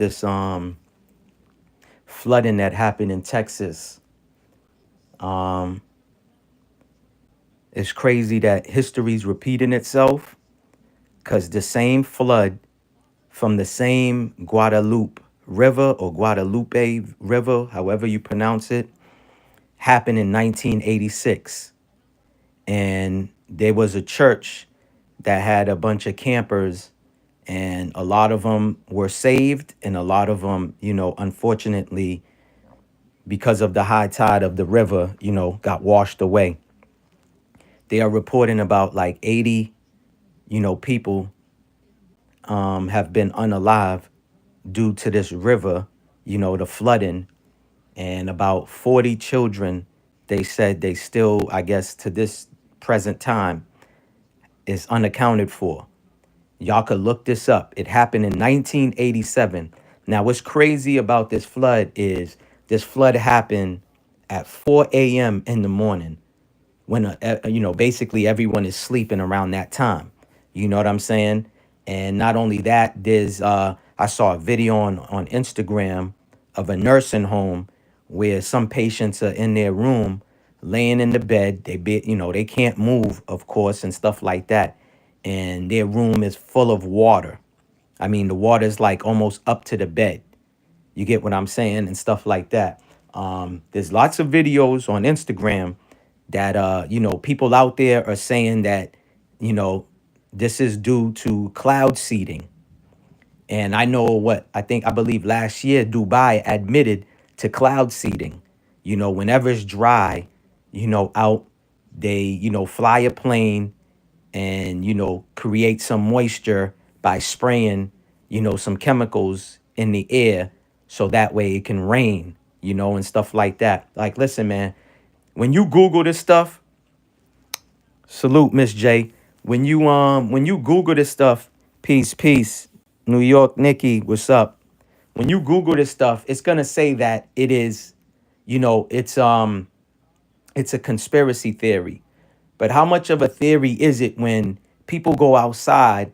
this flooding that happened in Texas. Um, it's crazy that history's repeating itself because the same flood from the same Guadalupe River or Guadalupe River, however you pronounce it, happened in 1986. And there was a church that had a bunch of campers, and a lot of them were saved, and a lot of them, unfortunately, because of the high tide of the river, got washed away. They are reporting about like 80, people have been unalive due to this river, the flooding, and about 40 children, they said they still, I guess, to this present time, is unaccounted for. Y'all could look this up. It happened in 1987. Now, what's crazy about this flood is this flood happened at 4 a.m. in the morning when, basically everyone is sleeping around that time. You know what I'm saying? And not only that, I saw a video on Instagram of a nursing home where some patients are in their room laying in the bed. They can't move, of course, and stuff like that. And their room is full of water. I mean, the water is like almost up to the bed. You get what I'm saying and stuff like that. There's lots of videos on Instagram that people out there are saying that you know this is due to cloud seeding. And I know what I believe last year Dubai admitted to cloud seeding. Whenever it's dry, out, they fly a plane and create some moisture by spraying some chemicals in the air so that way it can rain, and stuff like that. Like, listen, man, when you Google this stuff, salute, Miss J. When you Google this stuff, peace, New York Nikki, what's up? When you Google this stuff, it's gonna say that it is, it's a conspiracy theory. But how much of a theory is it when people go outside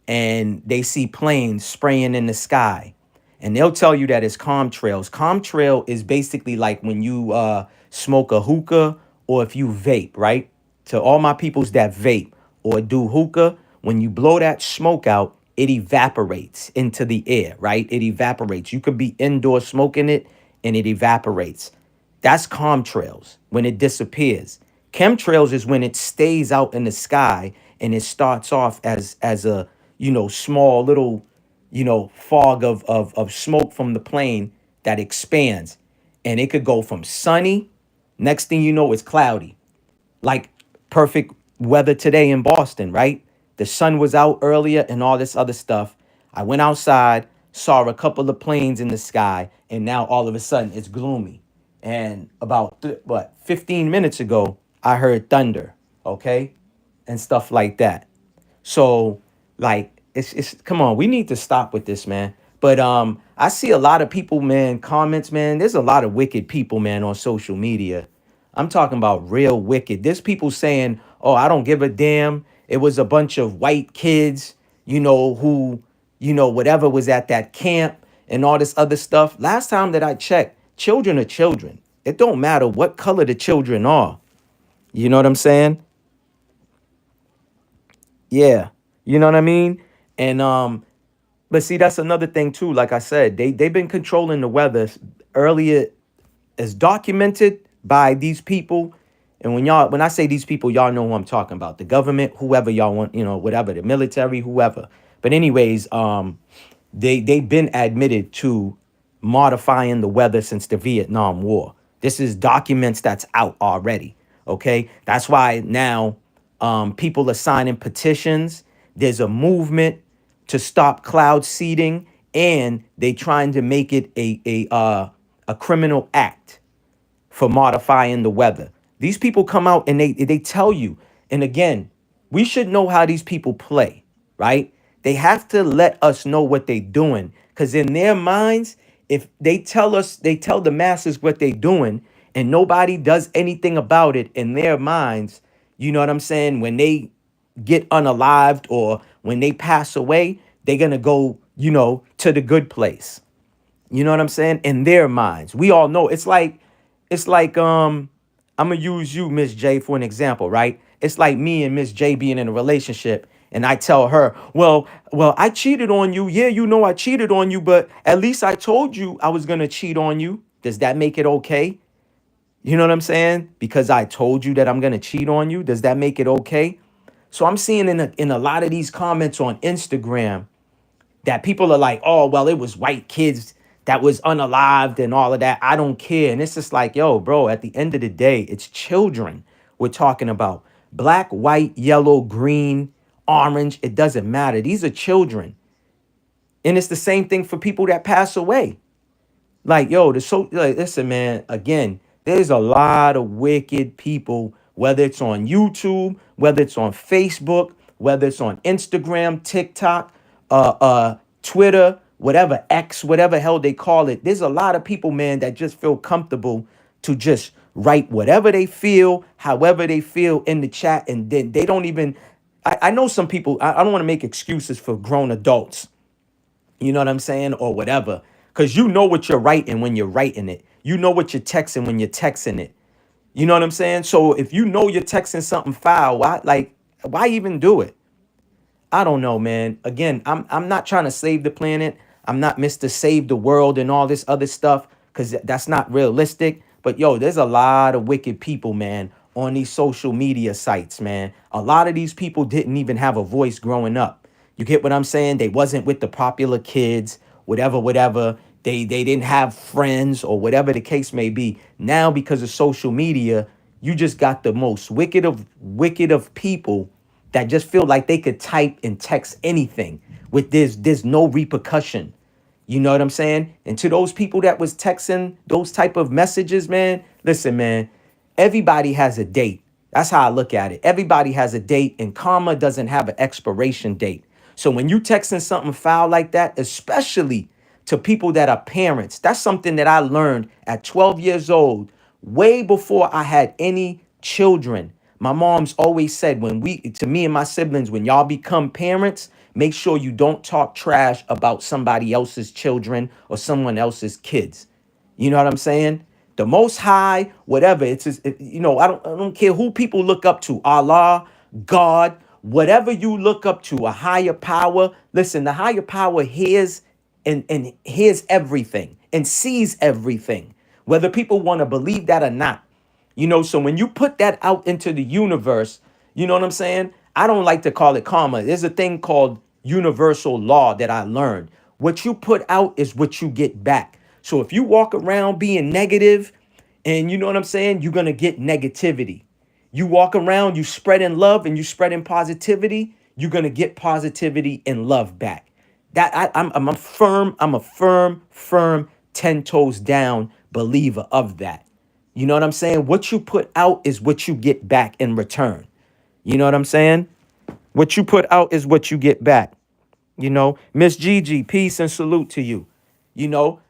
and they see planes spraying in the sky? And they'll tell you that it's contrails. Contrail is basically like when you smoke a hookah or if you vape, right? To all my peoples that vape or do hookah, when you blow that smoke out, it evaporates into the air, right? It evaporates. You could be indoor smoking it and it evaporates. That's contrails when it disappears. Chemtrails is when it stays out in the sky and it starts off as a small little fog of smoke from the plane that expands, and it could go from sunny, next thing you know it's cloudy, like perfect weather today in Boston, right? The sun was out earlier and all this other stuff. I went outside, saw a couple of planes in the sky, and now all of a sudden it's gloomy. And about 15 minutes ago, I heard thunder, okay? And stuff like that. So, like, it's come on, we need to stop with this, man. But I see a lot of people, man, comments, man. There's a lot of wicked people, man, on social media. I'm talking about real wicked. There's people saying, "Oh, I don't give a damn. It was a bunch of white kids, who, whatever was at that camp and all this other stuff." Last time that I checked, children are children. It don't matter what color the children are. You know what I'm saying? Yeah. You know what I mean? And but see, that's another thing too. Like I said, they've been controlling the weather earlier, as documented by these people. And when I say these people, y'all know who I'm talking about. The government, whoever y'all want, whatever, the military, whoever. But anyways, they've been admitted to modifying the weather since the Vietnam War. This is documents that's out already. Okay, that's why now people are signing petitions. There's a movement to stop cloud seeding, and they trying to make it a criminal act for modifying the weather. These people come out and they tell you, and again, we should know how these people play, right? They have to let us know what they're doing, because in their minds, if they tell the masses what they're doing, and nobody does anything about it in their minds, you know what I'm saying? When they get unalived or when they pass away, they're gonna go, to the good place. You know what I'm saying? In their minds. We all know it's like I'm gonna use you, Miss J, for an example, right? It's like me and Miss J being in a relationship, and I tell her, well, I cheated on you. Yeah, you know I cheated on you, but at least I told you I was gonna cheat on you. Does that make it okay? You know what I'm saying? Because I told you that I'm gonna cheat on you, does that make it okay? So I'm seeing in a lot of these comments on Instagram that people are like, oh, well, it was white kids that was unalived and all of that. I don't care. And it's just like, yo, bro, at the end of the day, it's children we're talking about. Black, white, yellow, green, orange, it doesn't matter. These are children. And it's the same thing for people that pass away. Like, yo, listen, man, again, there's a lot of wicked people, whether it's on YouTube, whether it's on Facebook, whether it's on Instagram, TikTok, Twitter, whatever, X, whatever hell they call it. There's a lot of people, man, that just feel comfortable to just write whatever they feel, however they feel in the chat. And then they don't even, I know some people, I don't want to make excuses for grown adults, you know what I'm saying, or whatever, because you know what you're writing when you're writing it. You know what you're texting when you're texting it. You know what I'm saying? So if you know you're texting something foul, why even do it? I don't know, man. Again, I'm not trying to save the planet. I'm not Mr. Save the World and all this other stuff, because that's not realistic. But yo, there's a lot of wicked people, man, on these social media sites, man. A lot of these people didn't even have a voice growing up. You get what I'm saying? They wasn't with the popular kids, whatever. They didn't have friends or whatever the case may be. Now, because of social media, you just got the most wicked of people that just feel like they could type and text anything with there's no repercussion. You know what I'm saying? And to those people that was texting those type of messages, man, listen, man, everybody has a date. That's how I look at it. Everybody has a date, and karma doesn't have an expiration date. So when you texting something foul like that, especially to people that are parents, that's something that I learned at 12 years old, way before I had any children. My mom's always said, to me and my siblings, when y'all become parents, make sure you don't talk trash about somebody else's children or someone else's kids. You know what I'm saying? The Most High, whatever. I don't care who people look up to, Allah, God, whatever you look up to, a higher power. Listen, the higher power hears and hears everything and sees everything, whether people want to believe that or not. So when you put that out into the universe, you know what I'm saying? I don't like to call it karma. There's a thing called universal law that I learned. What you put out is what you get back. So if you walk around being negative, and you know what I'm saying, you're going to get negativity. You walk around, you spreading love and you spreading positivity, you're going to get positivity and love back. I'm a firm 10 toes down believer of that. You know what I'm saying? What you put out is what you get back in return. You know what I'm saying? What you put out is what you get back. Miss Gigi, peace and salute to you. You know,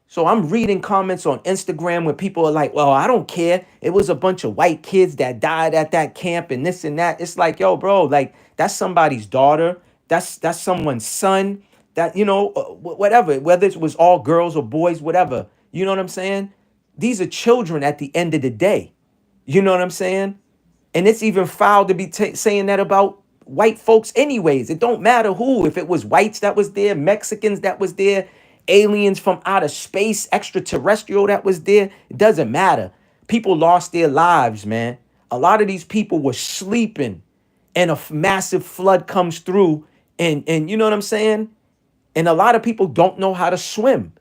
so I'm reading comments on Instagram where people are like, well, I don't care. It was a bunch of white kids that died at that camp and this and that. It's like, yo, bro, like that's somebody's daughter. That's someone's son. Whatever, whether it was all girls or boys, whatever. You know what I'm saying? These are children at the end of the day. You know what I'm saying? And it's even foul to be saying that about white folks anyways. It don't matter who. If it was whites that was there, Mexicans that was there, aliens from outer space, extraterrestrial that was there, it doesn't matter. People lost their lives, man. A lot of these people were sleeping and a massive flood comes through and you know what I'm saying? And a lot of people don't know how to swim.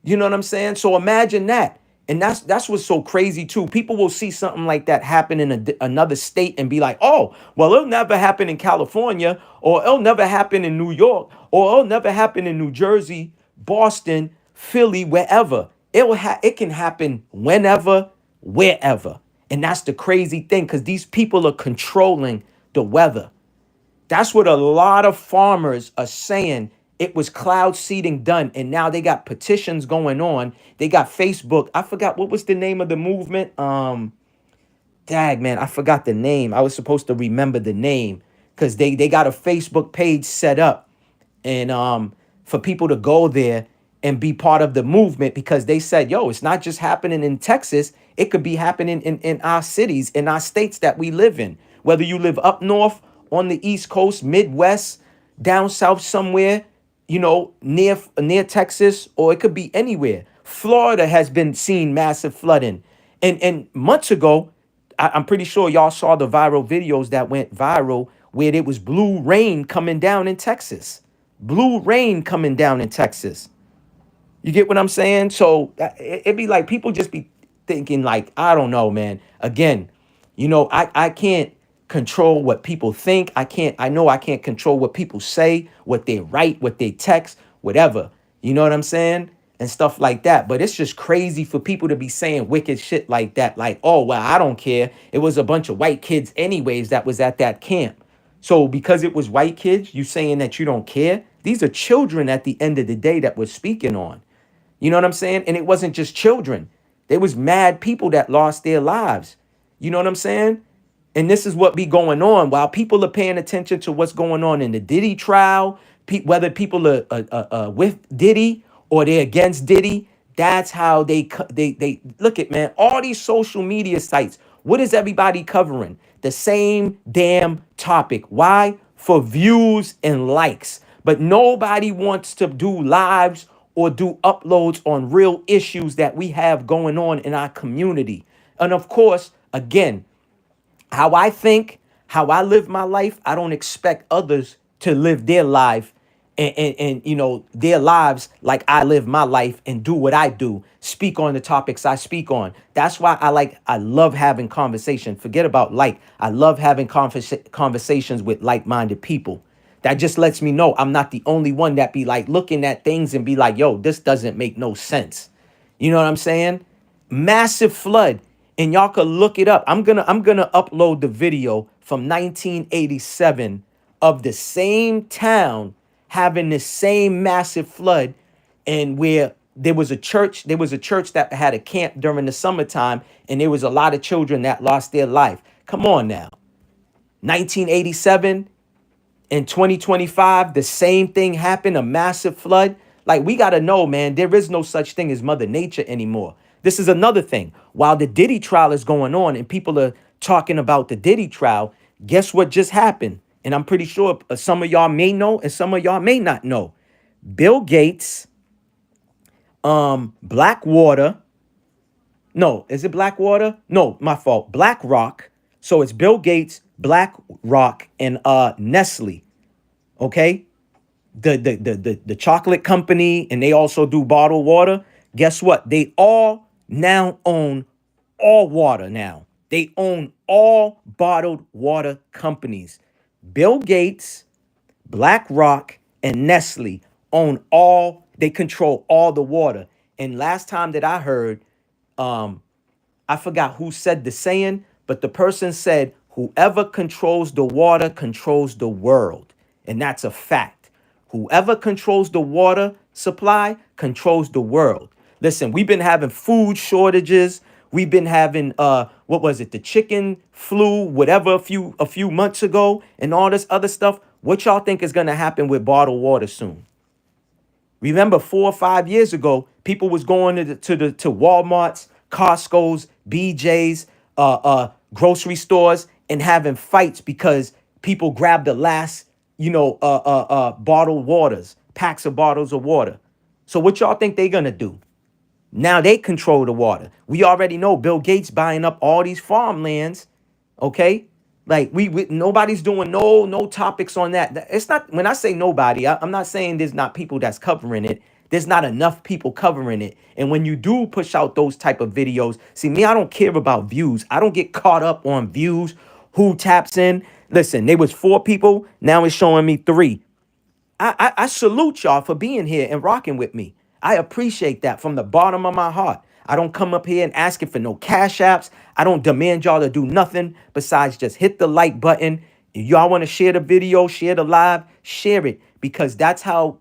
You know what I'm saying? So imagine that. And that's what's so crazy too. People will see something like that happen in another state and be like, oh, well, it'll never happen in California, or it'll never happen in New York, or it'll never happen in New Jersey, Boston, Philly, wherever. It can happen whenever, wherever. And that's the crazy thing, because these people are controlling the weather. That's what a lot of farmers are saying. It was cloud seeding done, and now they got petitions going on. They got Facebook. I forgot what was the name of the movement. Man, I forgot the name. I was supposed to remember the name because they got a Facebook page set up, and for people to go there and be part of the movement, because they said, yo, it's not just happening in Texas. It could be happening in our cities, in our states that we live in. Whether you live up north, on the East Coast, Midwest, down south somewhere, near Texas, or it could be anywhere. Florida has been seeing massive flooding. And months ago, I'm pretty sure y'all saw the viral videos that went viral where there was blue rain coming down in Texas. Blue rain coming down in Texas. You get what I'm saying? So it'd be like people just be thinking like, I don't know, man. Again, I can't control what people think. I know I can't control what people say, what they write, what they text, whatever. You know what I'm saying? And stuff like that. But it's just crazy for people to be saying wicked shit like that. Like, oh, well, I don't care. It was a bunch of white kids anyways that was at that camp. So because it was white kids, you saying that you don't care? These are children at the end of the day that we're speaking on. You know what I'm saying? And it wasn't just children. There was mad people that lost their lives. You know what I'm saying? And this is what be going on while people are paying attention to what's going on in the Diddy trial, whether people are with Diddy or they're against Diddy. That's how they look at, man, all these social media sites. What is everybody covering? The same damn topic. Why? For views and likes. But nobody wants to do lives or do uploads on real issues that we have going on in our community. And of course, again, how I think, how I live my life, I don't expect others to live their life and their lives like I live my life and do what I do, speak on the topics I speak on. That's why I love having conversation. Forget about I love having conversations with like-minded people. That just lets me know I'm not the only one that be like looking at things and be like, yo, this doesn't make no sense. You know what I'm saying? Massive flood. And y'all could look it up. I'm gonna upload the video from 1987 of the same town having the same massive flood, and where there was a church that had a camp during the summertime, and there was a lot of children that lost their life. Come on now. 1987 and 2025, the same thing happened, a massive flood. Like, we got to know, man, there is no such thing as Mother Nature anymore. This is another thing. While the Diddy trial is going on and people are talking about the Diddy trial, guess what just happened? And I'm pretty sure some of y'all may know and some of y'all may not know. Bill Gates, Blackwater. No, is it Blackwater? No, my fault. BlackRock. So it's Bill Gates, BlackRock, and Nestle. Okay? The chocolate company, and they also do bottled water. Guess what? They all now own all water now. They own all bottled water companies. Bill Gates, BlackRock, and Nestle they control all the water. And last time that I heard, I forgot who said the saying, but the person said, whoever controls the water controls the world. And that's a fact. Whoever controls the water supply controls the world. Listen, we've been having food shortages. We've been having what was it, the chicken flu, whatever, a few months ago, and all this other stuff. What y'all think is gonna happen with bottled water soon? Remember 4 or 5 years ago, people was going to Walmart's, Costco's, BJ's, grocery stores, and having fights because people grabbed the last, bottled waters, packs of bottles of water. So what y'all think they gonna do? Now they control the water. We already know Bill Gates buying up all these farmlands. Okay, like we nobody's doing no topics on that. It's not, when I say nobody, I'm not saying there's not people that's covering it. There's not enough people covering it. And when you do push out those type of videos, see me, I don't care about views. I don't get caught up on views, who taps in. Listen, there was 4 people. Now it's showing me 3. I salute y'all for being here and rocking with me. I appreciate that from the bottom of my heart. I don't come up here and asking for no cash apps. I don't demand y'all to do nothing besides just hit the like button. If y'all want to share the video, share the live, share it, because that's how,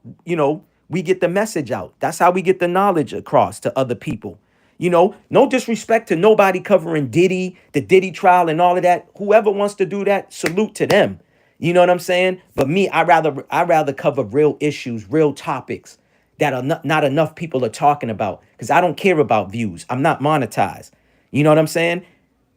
we get the message out. That's how we get the knowledge across to other people. No disrespect to nobody covering Diddy, the Diddy trial and all of that. Whoever wants to do that, salute to them. You know what I'm saying? But me, I rather cover real issues, real topics. that not enough people are talking about, because I don't care about views. I'm not monetized. You know what I'm saying?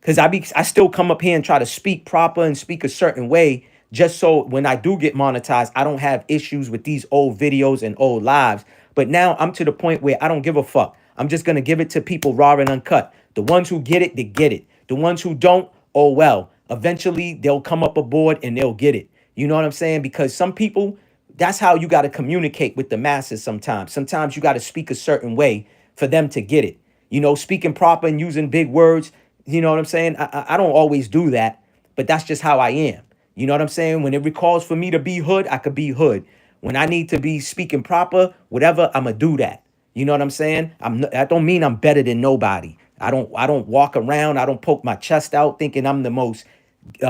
Because I still come up here and try to speak proper and speak a certain way, just so when I do get monetized, I don't have issues with these old videos and old lives. But now I'm to the point where I don't give a fuck. I'm just gonna give it to people raw and uncut. The ones who get it, they get it. The ones who don't, oh well. Eventually they'll come up aboard and they'll get it. You know what I'm saying? Because some people, that's how you got to communicate with the masses sometimes. Sometimes you got to speak a certain way for them to get it. You know, speaking proper and using big words. You know what I'm saying? I don't always do that, but that's just how I am. You know what I'm saying? When it recalls for me to be hood, I could be hood. When I need to be speaking proper, whatever, I'ma do that. You know what I'm saying? That don't mean I'm better than nobody. I don't walk around. I don't poke my chest out thinking I'm the most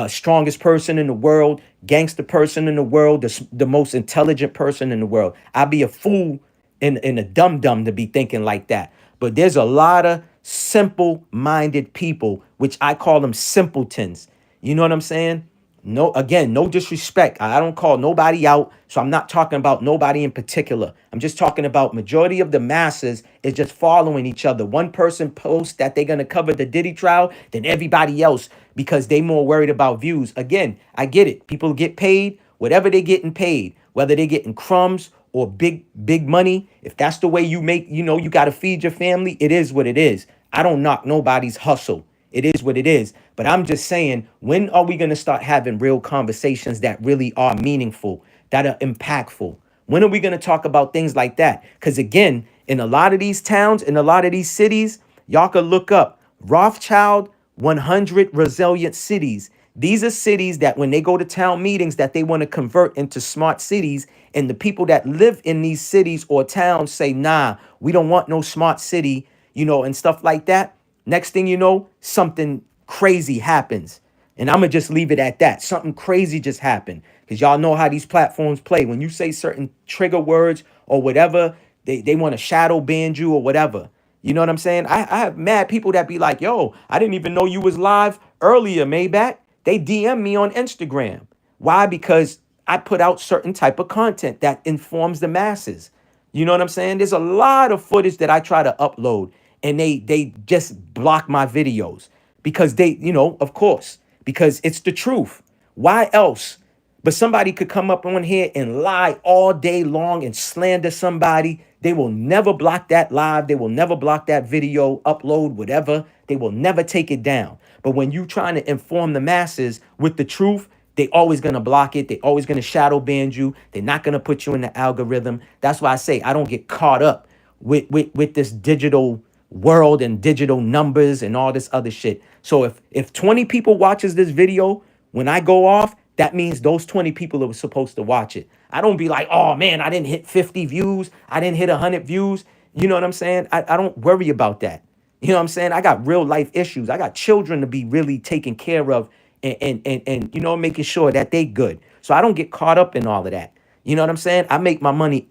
strongest person in the world, gangster person in the world, the most intelligent person in the world. I'd be a fool and a dum dum to be thinking like that. But there's a lot of simple minded people, which I call them simpletons. You know what I'm saying? No, again, no disrespect. I don't call nobody out. So I'm not talking about nobody in particular. I'm just talking about majority of the masses is just following each other. One person posts that they're going to cover the Diddy trial, then everybody else, because they more worried about views. Again, I get it. People get paid, whatever they getting paid, whether they're getting crumbs or big money. If that's the way you make, you got to feed your family, it is what it is. I don't knock nobody's hustle. It is what it is. But I'm just saying, when are we going to start having real conversations that really are meaningful, that are impactful? When are we going to talk about things like that? Because again, in a lot of these towns, in a lot of these cities, y'all could look up Rothschild 100 resilient cities. These are cities that when they go to town meetings that they want to convert into smart cities. And the people that live in these cities or towns say, nah, we don't want no smart city, and stuff like that. Next thing you know, something crazy happens. And I'm going to just leave it at that. Something crazy just happened. Because y'all know how these platforms play. When you say certain trigger words or whatever, they want to shadow ban you or whatever. You know what I'm saying? I have mad people that be like, yo, I didn't even know you was live earlier, Maybach. They DM me on Instagram. Why? Because I put out certain type of content that informs the masses. You know what I'm saying? There's a lot of footage that I try to upload and they just block my videos because of course, because it's the truth. Why else? But somebody could come up on here and lie all day long and slander somebody. They will never block that live. They will never block that video, upload, whatever. They will never take it down. But when you trying to inform the masses with the truth, they always going to block it. They always going to shadow ban you. They're not going to put you in the algorithm. That's why I say I don't get caught up with this digital world and digital numbers and all this other shit. So if 20 people watches this video, when I go off, that means those 20 people that were supposed to watch it. I don't be like, oh man, I didn't hit 50 views. I didn't hit 100 views. You know what I'm saying? I don't worry about that. You know what I'm saying? I got real life issues. I got children to be really taken care of and making sure that they good. So I don't get caught up in all of that. You know what I'm saying? I make my money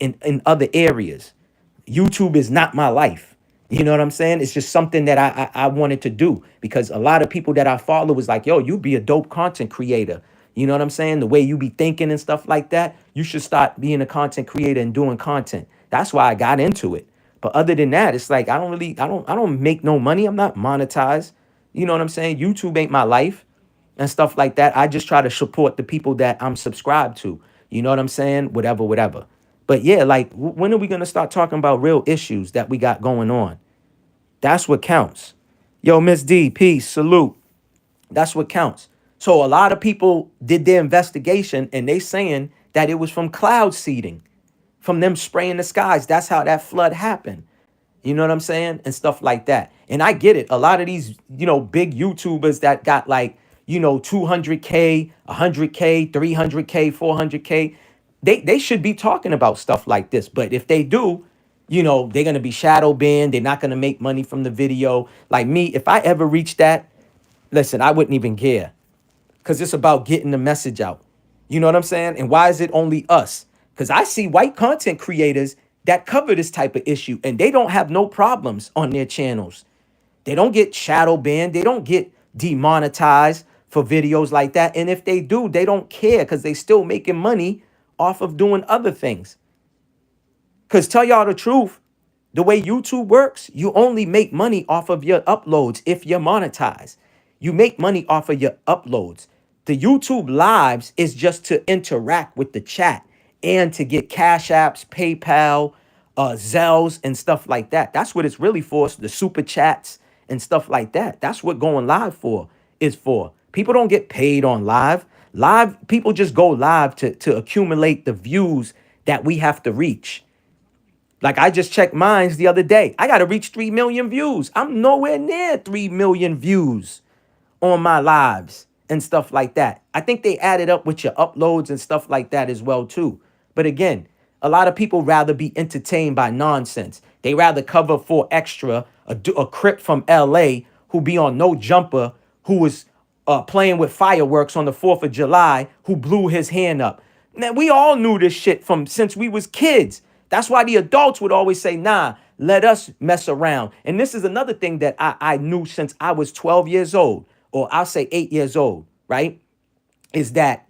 in other areas. YouTube is not my life. You know what I'm saying? It's just something that I wanted to do because a lot of people that I follow was like, yo, you be a dope content creator. You know what I'm saying? The way you be thinking and stuff like that, you should start being a content creator and doing content. That's why I got into it. But other than that, it's like I don't make no money. I'm not monetized. You know what I'm saying? YouTube ain't my life and stuff like that. I just try to support the people that I'm subscribed to. You know what I'm saying? Whatever, whatever. But yeah, like when are we going to start talking about real issues that we got going on? That's what counts. Yo, Miss D, peace, salute. That's what counts. So a lot of people did their investigation and they saying that it was from cloud seeding, from them spraying the skies. That's how that flood happened. You know what I'm saying? And stuff like that. And I get it. A lot of these, big YouTubers that got like, 200K, 100K, 300K, 400K, they should be talking about stuff like this. But if they do, they're going to be shadow banned. They're not going to make money from the video. Like me, if I ever reach that, listen, I wouldn't even care because it's about getting the message out. You know what I'm saying? And why is it only us? Because I see white content creators that cover this type of issue and they don't have no problems on their channels. They don't get shadow banned. They don't get demonetized for videos like that. And if they do, they don't care because they still making money off of doing other things. Because tell y'all the truth, the way YouTube works, you only make money off of your uploads if you're monetized. You make money off of your uploads. The YouTube lives is just to interact with the chat and to get Cash Apps, PayPal, Zells, and stuff like that. That's what it's really for. The super chats and stuff like that. That's what going live for is for. People don't get paid on live. Live people just go live to accumulate the views that we have to reach. Like I just checked mines the other day. I got to reach 3 million views. I'm nowhere near 3 million views on my lives and stuff like that. I think they added up with your uploads and stuff like that as well too. But again, a lot of people rather be entertained by nonsense. They rather cover for extra a crip from LA who be on no jumper who was playing with fireworks on the 4th of July who blew his hand up. Now, we all knew this shit from since we was kids. That's why the adults would always say, nah, let us mess around. And this is another thing that I knew since I was 12 years old, or I'll say 8 years old, right? Is that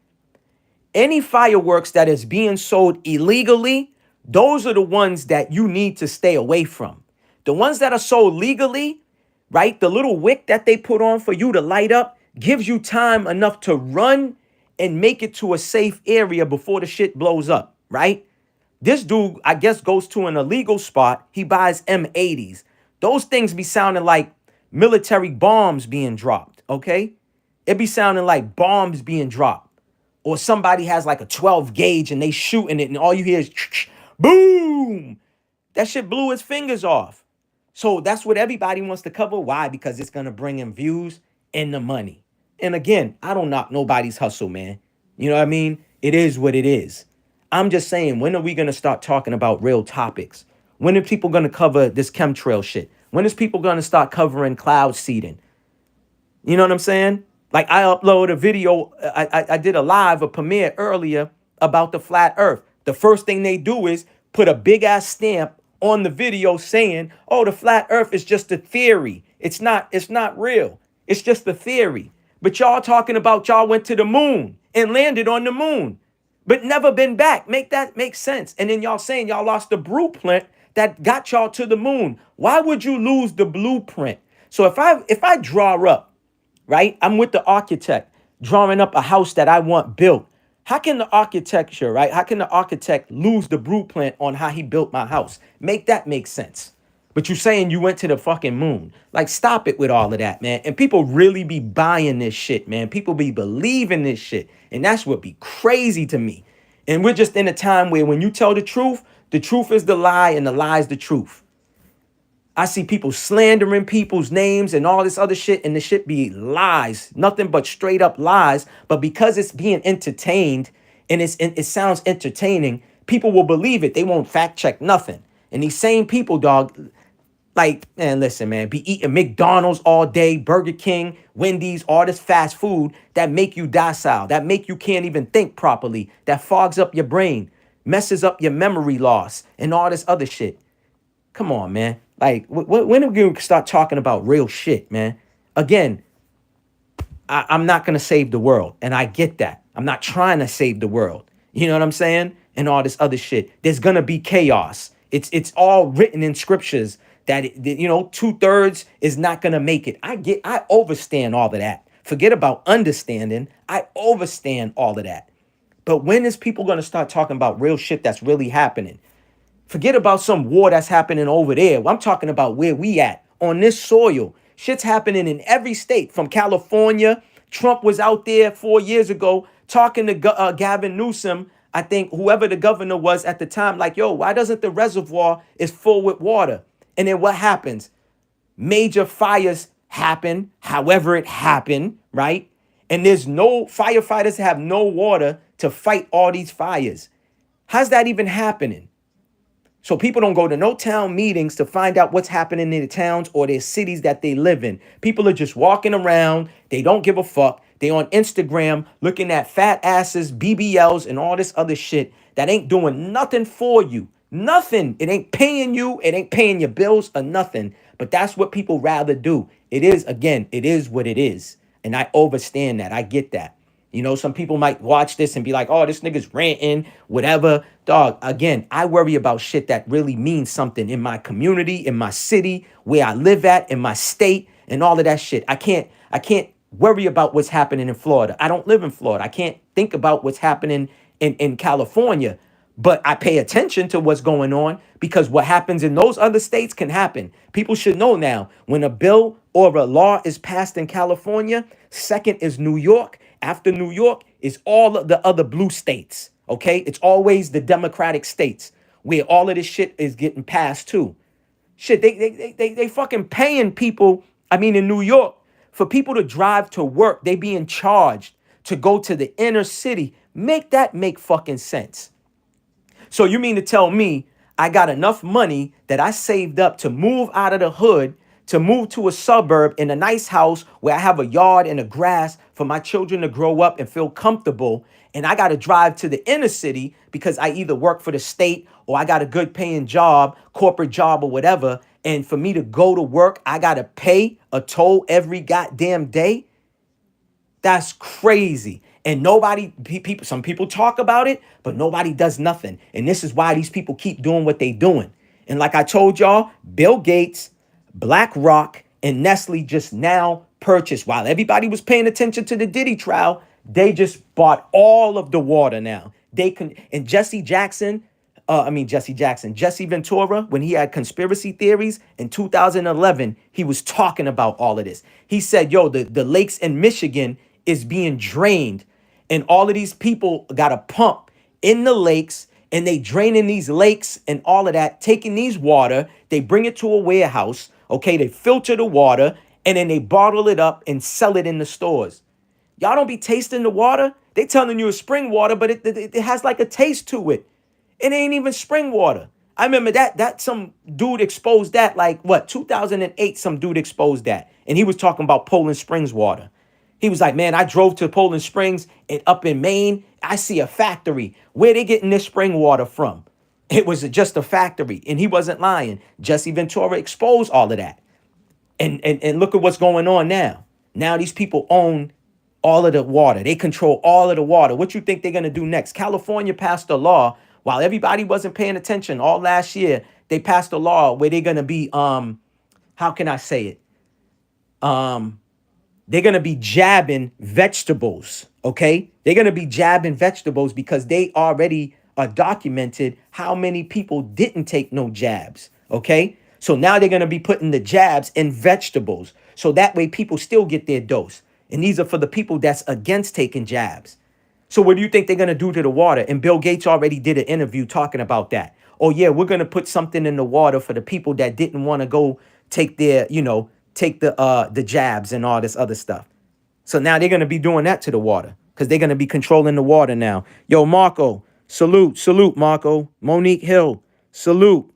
any fireworks that is being sold illegally, those are the ones that you need to stay away from. The ones that are sold legally, right? The little wick that they put on for you to light up gives you time enough to run and make it to a safe area before the shit blows up, right? This dude, I guess, goes to an illegal spot. He buys M80s. Those things be sounding like military bombs being dropped, okay? It be sounding like bombs being dropped. Or somebody has like a 12 gauge and they shooting it and all you hear is boom. That shit blew his fingers off. So that's what everybody wants to cover. Why? Because it's going to bring in views and the money. And again, I don't knock nobody's hustle, man. You know what I mean? It is what it is. I'm just saying, when are we going to start talking about real topics? When are people going to cover this chemtrail shit? When is people going to start covering cloud seeding? You know what I'm saying? Like I upload a video, I did a live, a premiere earlier about the flat earth. The first thing they do is put a big ass stamp on the video saying, oh, the flat earth is just a theory. It's not real. It's just a theory. But y'all talking about y'all went to the moon and landed on the moon, but never been back. Make that make sense. And then y'all saying y'all lost the blueprint that got y'all to the moon. Why would you lose the blueprint? So if I draw up, right? I'm with the architect drawing up a house that I want built. How can the architecture, right? How can the architect lose the blueprint on how he built my house? Make that make sense. But you saying you went to the fucking moon. Like, stop it with all of that, man. And people really be buying this shit, man. People be believing this shit. And that's what be crazy to me. And we're just in a time where when you tell the truth is the lie and the lie is the truth. I see people slandering people's names and all this other shit, and the shit be lies, nothing but straight up lies. But because it's being entertained and it sounds entertaining, people will believe it. They won't fact check nothing. And these same people, dog, like, man, listen, man, be eating McDonald's all day, Burger King, Wendy's, all this fast food that make you docile, that make you can't even think properly, that fogs up your brain, messes up your memory loss, and all this other shit. Come on, man. Like, when are we going to start talking about real shit, man? Again, I'm not going to save the world. And I get that. I'm not trying to save the world. You know what I'm saying? And all this other shit. There's going to be chaos. It's all written in scriptures that, 2/3 is not going to make it. I overstand all of that. Forget about understanding. I overstand all of that. But when is people going to start talking about real shit that's really happening? Forget about some war that's happening over there. I'm talking about where we at on this soil. Shit's happening in every state from California. Trump was out there 4 years ago talking to Gavin Newsom, I think whoever the governor was at the time, like, yo, why doesn't the reservoir is full with water? And then what happens? Major fires happen, however it happened, right? And there's no firefighters have no water to fight all these fires. How's that even happening? So people don't go to no town meetings to find out what's happening in the towns or their cities that they live in. People are just walking around. They don't give a fuck. They on Instagram looking at fat asses, BBLs, and all this other shit that ain't doing nothing for you. Nothing. It ain't paying you. It ain't paying your bills or nothing. But that's what people rather do. It is, again, it is what it is. And I understand that. I get that. You know, some people might watch this and be like, oh, this nigga's ranting, whatever. Dog, again, I worry about shit that really means something in my community, in my city, where I live at, in my state, and all of that shit. I can't worry about what's happening in Florida. I don't live in Florida. I can't think about what's happening in California. But I pay attention to what's going on because what happens in those other states can happen. People should know now when a bill or a law is passed in California, second is New York. After New York is all of the other blue states. Okay. It's always the Democratic states where all of this shit is getting passed to. Shit, they fucking paying people. I mean, in New York, for people to drive to work, they being charged to go to the inner city. Make that make fucking sense. So you mean to tell me I got enough money that I saved up to move out of the hood, to move to a suburb in a nice house where I have a yard and a grass for my children to grow up and feel comfortable. And I got to drive to the inner city because I either work for the state or I got a good paying job, corporate job or whatever. And for me to go to work, I got to pay a toll every goddamn day. That's crazy. And people, some people talk about it, but nobody does nothing. And this is why these people keep doing what they doing. And like I told y'all, Bill Gates, BlackRock, and Nestle just now purchased, while everybody was paying attention to the Diddy trial, they just bought all of the water now. They can, and Jesse Ventura, when he had conspiracy theories in 2011, he was talking about all of this. He said, yo, the lakes in Michigan is being drained, and all of these people got a pump in the lakes, and they draining these lakes and all of that, taking these water, they bring it to a warehouse, okay, they filter the water, and then they bottle it up and sell it in the stores. Y'all don't be tasting the water. They telling you it's spring water, but it has like a taste to it. It ain't even spring water. I remember that some dude exposed that, like what, 2008, some dude exposed that. And he was talking about Poland Springs water. He was like, man, I drove to Poland Springs and up in Maine, I see a factory. Where they getting this spring water from? It was just a factory. And he wasn't lying. Jesse Ventura exposed all of that. And look at what's going on now. Now these people own all of the water. They control all of the water. What you think they're going to do next? California passed a law while everybody wasn't paying attention all last year. They passed a law where they're going to be, how can I say it? They're going to be jabbing vegetables, okay? They're going to be jabbing vegetables because they already are documented how many people didn't take no jabs, okay? So now they're going to be putting the jabs in vegetables. So that way people still get their dose. And these are for the people that's against taking jabs. So what do you think they're going to do to the water? And Bill Gates already did an interview talking about that. Oh, yeah, we're going to put something in the water for the people that didn't want to go take their, take the jabs and all this other stuff. So now they're going to be doing that to the water because they're going to be controlling the water now. Yo, Marco, salute, Marco. Monique Hill, salute.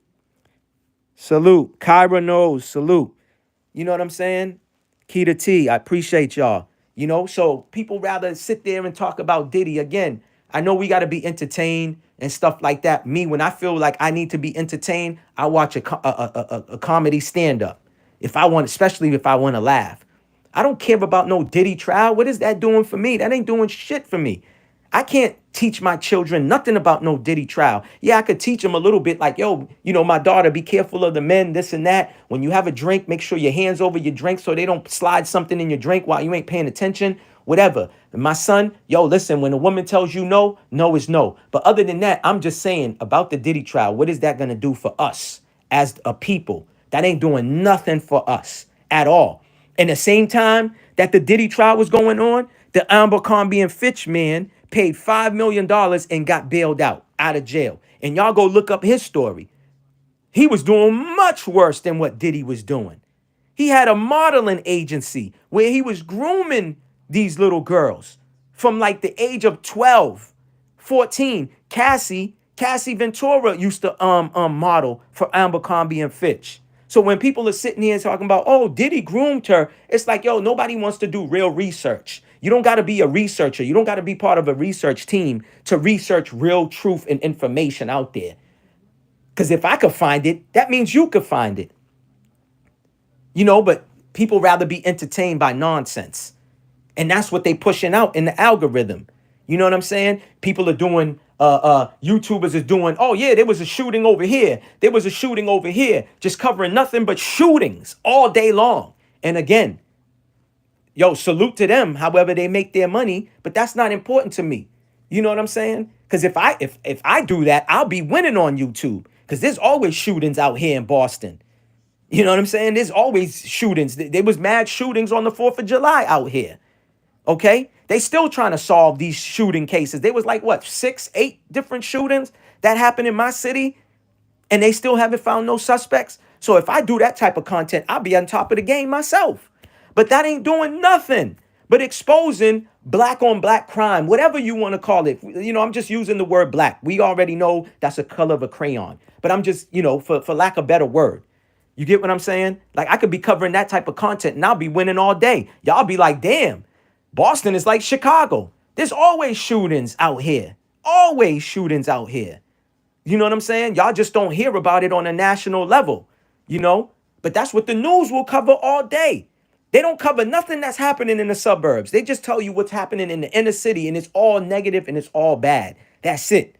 Kyra knows, salute. You know what I'm saying? Keita T, I appreciate y'all. So people rather sit there and talk about Diddy. Again, I know we got to be entertained and stuff like that. Me, when I feel like I need to be entertained, I watch a comedy stand-up. Especially if I want to laugh. I don't care about no Diddy trial. What is that doing for me? That ain't doing shit for me. I can't teach my children nothing about no Diddy trial. Yeah, I could teach them a little bit like, yo, my daughter, be careful of the men, this and that. When you have a drink, make sure your hands over your drink so they don't slide something in your drink while you ain't paying attention, whatever. And my son, yo, listen, when a woman tells you no, no is no. But other than that, I'm just saying about the Diddy trial, what is that going to do for us as a people? That ain't doing nothing for us at all. And the same time that the Diddy trial was going on, the Abercrombie and Fitch man paid $5 million and got bailed out of jail. And y'all go look up his story. He was doing much worse than what Diddy was doing. He had a modeling agency where he was grooming these little girls from like the age of 12, 14. Cassie Ventura used to model for Abercrombie and Fitch. So when people are sitting here talking about, oh, Diddy groomed her, it's like, yo, nobody wants to do real research. You don't got to be a researcher. You don't got to be part of a research team to research real truth and information out there. Because if I could find it, that means you could find it. But people rather be entertained by nonsense. And that's what they pushing out in the algorithm. You know what I'm saying? People are doing YouTubers is doing, oh yeah, there was a shooting over here. There was a shooting over here. Just covering nothing but shootings all day long. And again, yo, salute to them, however they make their money, but that's not important to me. You know what I'm saying? Because if I do that, I'll be winning on YouTube. Because there's always shootings out here in Boston. You know what I'm saying? There's always shootings. There was mad shootings on the 4th of July out here. Okay? They still trying to solve these shooting cases. There was like what, 6, 8 different shootings that happened in my city, and they still haven't found no suspects. So if I do that type of content, I'll be on top of the game myself. But that ain't doing nothing but exposing black on black crime, whatever you want to call it. You know, I'm just using the word black. We already know that's a color of a crayon. But I'm just, for lack of a better word. You get what I'm saying? Like I could be covering that type of content and I'll be winning all day. Y'all be like, damn, Boston is like Chicago. There's always shootings out here. Always shootings out here. You know what I'm saying? Y'all just don't hear about it on a national level, But that's what the news will cover all day. They don't cover nothing that's happening in the suburbs. They just tell you what's happening in the inner city, and it's all negative and it's all bad. That's it.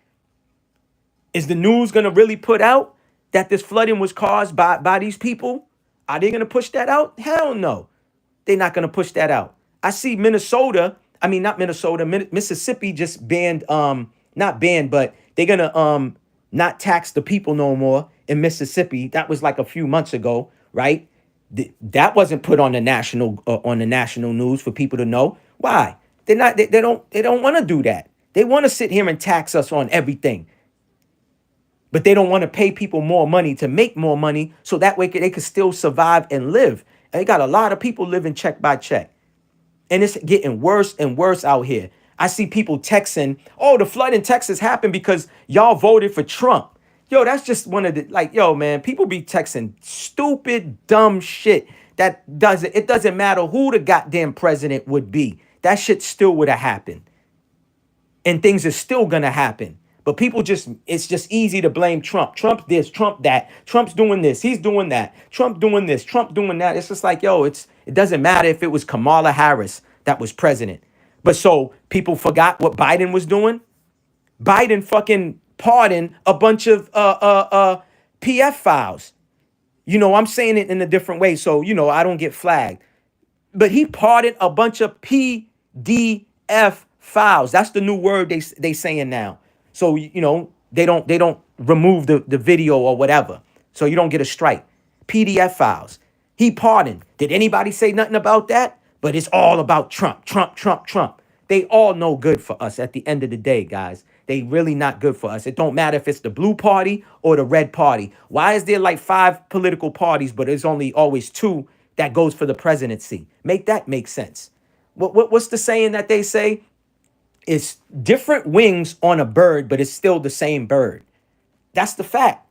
Is the news going to really put out that this flooding was caused by these people? Are they going to push that out? Hell no. They're not going to push that out. I see not Minnesota, Mississippi just banned, not banned, but they're going to not tax the people no more in Mississippi. That was like a few months ago, right? That wasn't put on the national news for people to know. Why? They don't want to do that. They want to sit here and tax us on everything. But they don't want to pay people more money to make more money so that way they could still survive and live. And they got a lot of people living check by check. And it's getting worse and worse out here. I see people texting, oh, the flood in Texas happened because y'all voted for Trump. Yo, that's just one of yo, man, people be texting stupid, dumb shit it doesn't matter who the goddamn president would be. That shit still would have happened. And things are still going to happen. But it's just easy to blame Trump. Trump this, Trump that. Trump's doing this, he's doing that. Trump doing this, Trump doing that. It's just like, yo, it doesn't matter if it was Kamala Harris that was president. But so people forgot what Biden was doing. Biden fucking pardoned a bunch of PF files. I'm saying it in a different way so, I don't get flagged. But he pardoned a bunch of PDF files. That's the new word they saying now. So, they don't remove the video or whatever. So you don't get a strike. PDF files. He pardoned. Did anybody say nothing about that? But it's all about Trump, Trump, Trump, Trump. They all no good for us at the end of the day, guys. They really not good for us. It don't matter if it's the blue party or the red party. Why is there like 5 political parties, but there's only always 2 that goes for the presidency? Make that make sense. What's the saying that they say? It's different wings on a bird, but it's still the same bird. That's the fact.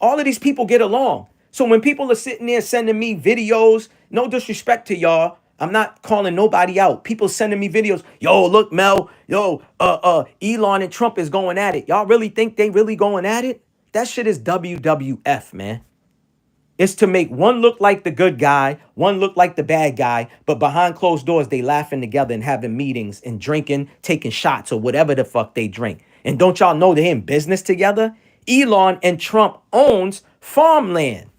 All of these people get along. So when people are sitting there sending me videos, no disrespect to y'all, I'm not calling nobody out. People sending me videos. Yo, look, Mel. Yo, Elon and Trump is going at it. Y'all really think they really going at it? That shit is WWF, man. It's to make one look like the good guy, one look like the bad guy, but behind closed doors, they laughing together and having meetings and drinking, taking shots or whatever the fuck they drink. And don't y'all know they're in business together? Elon and Trump owns farmland.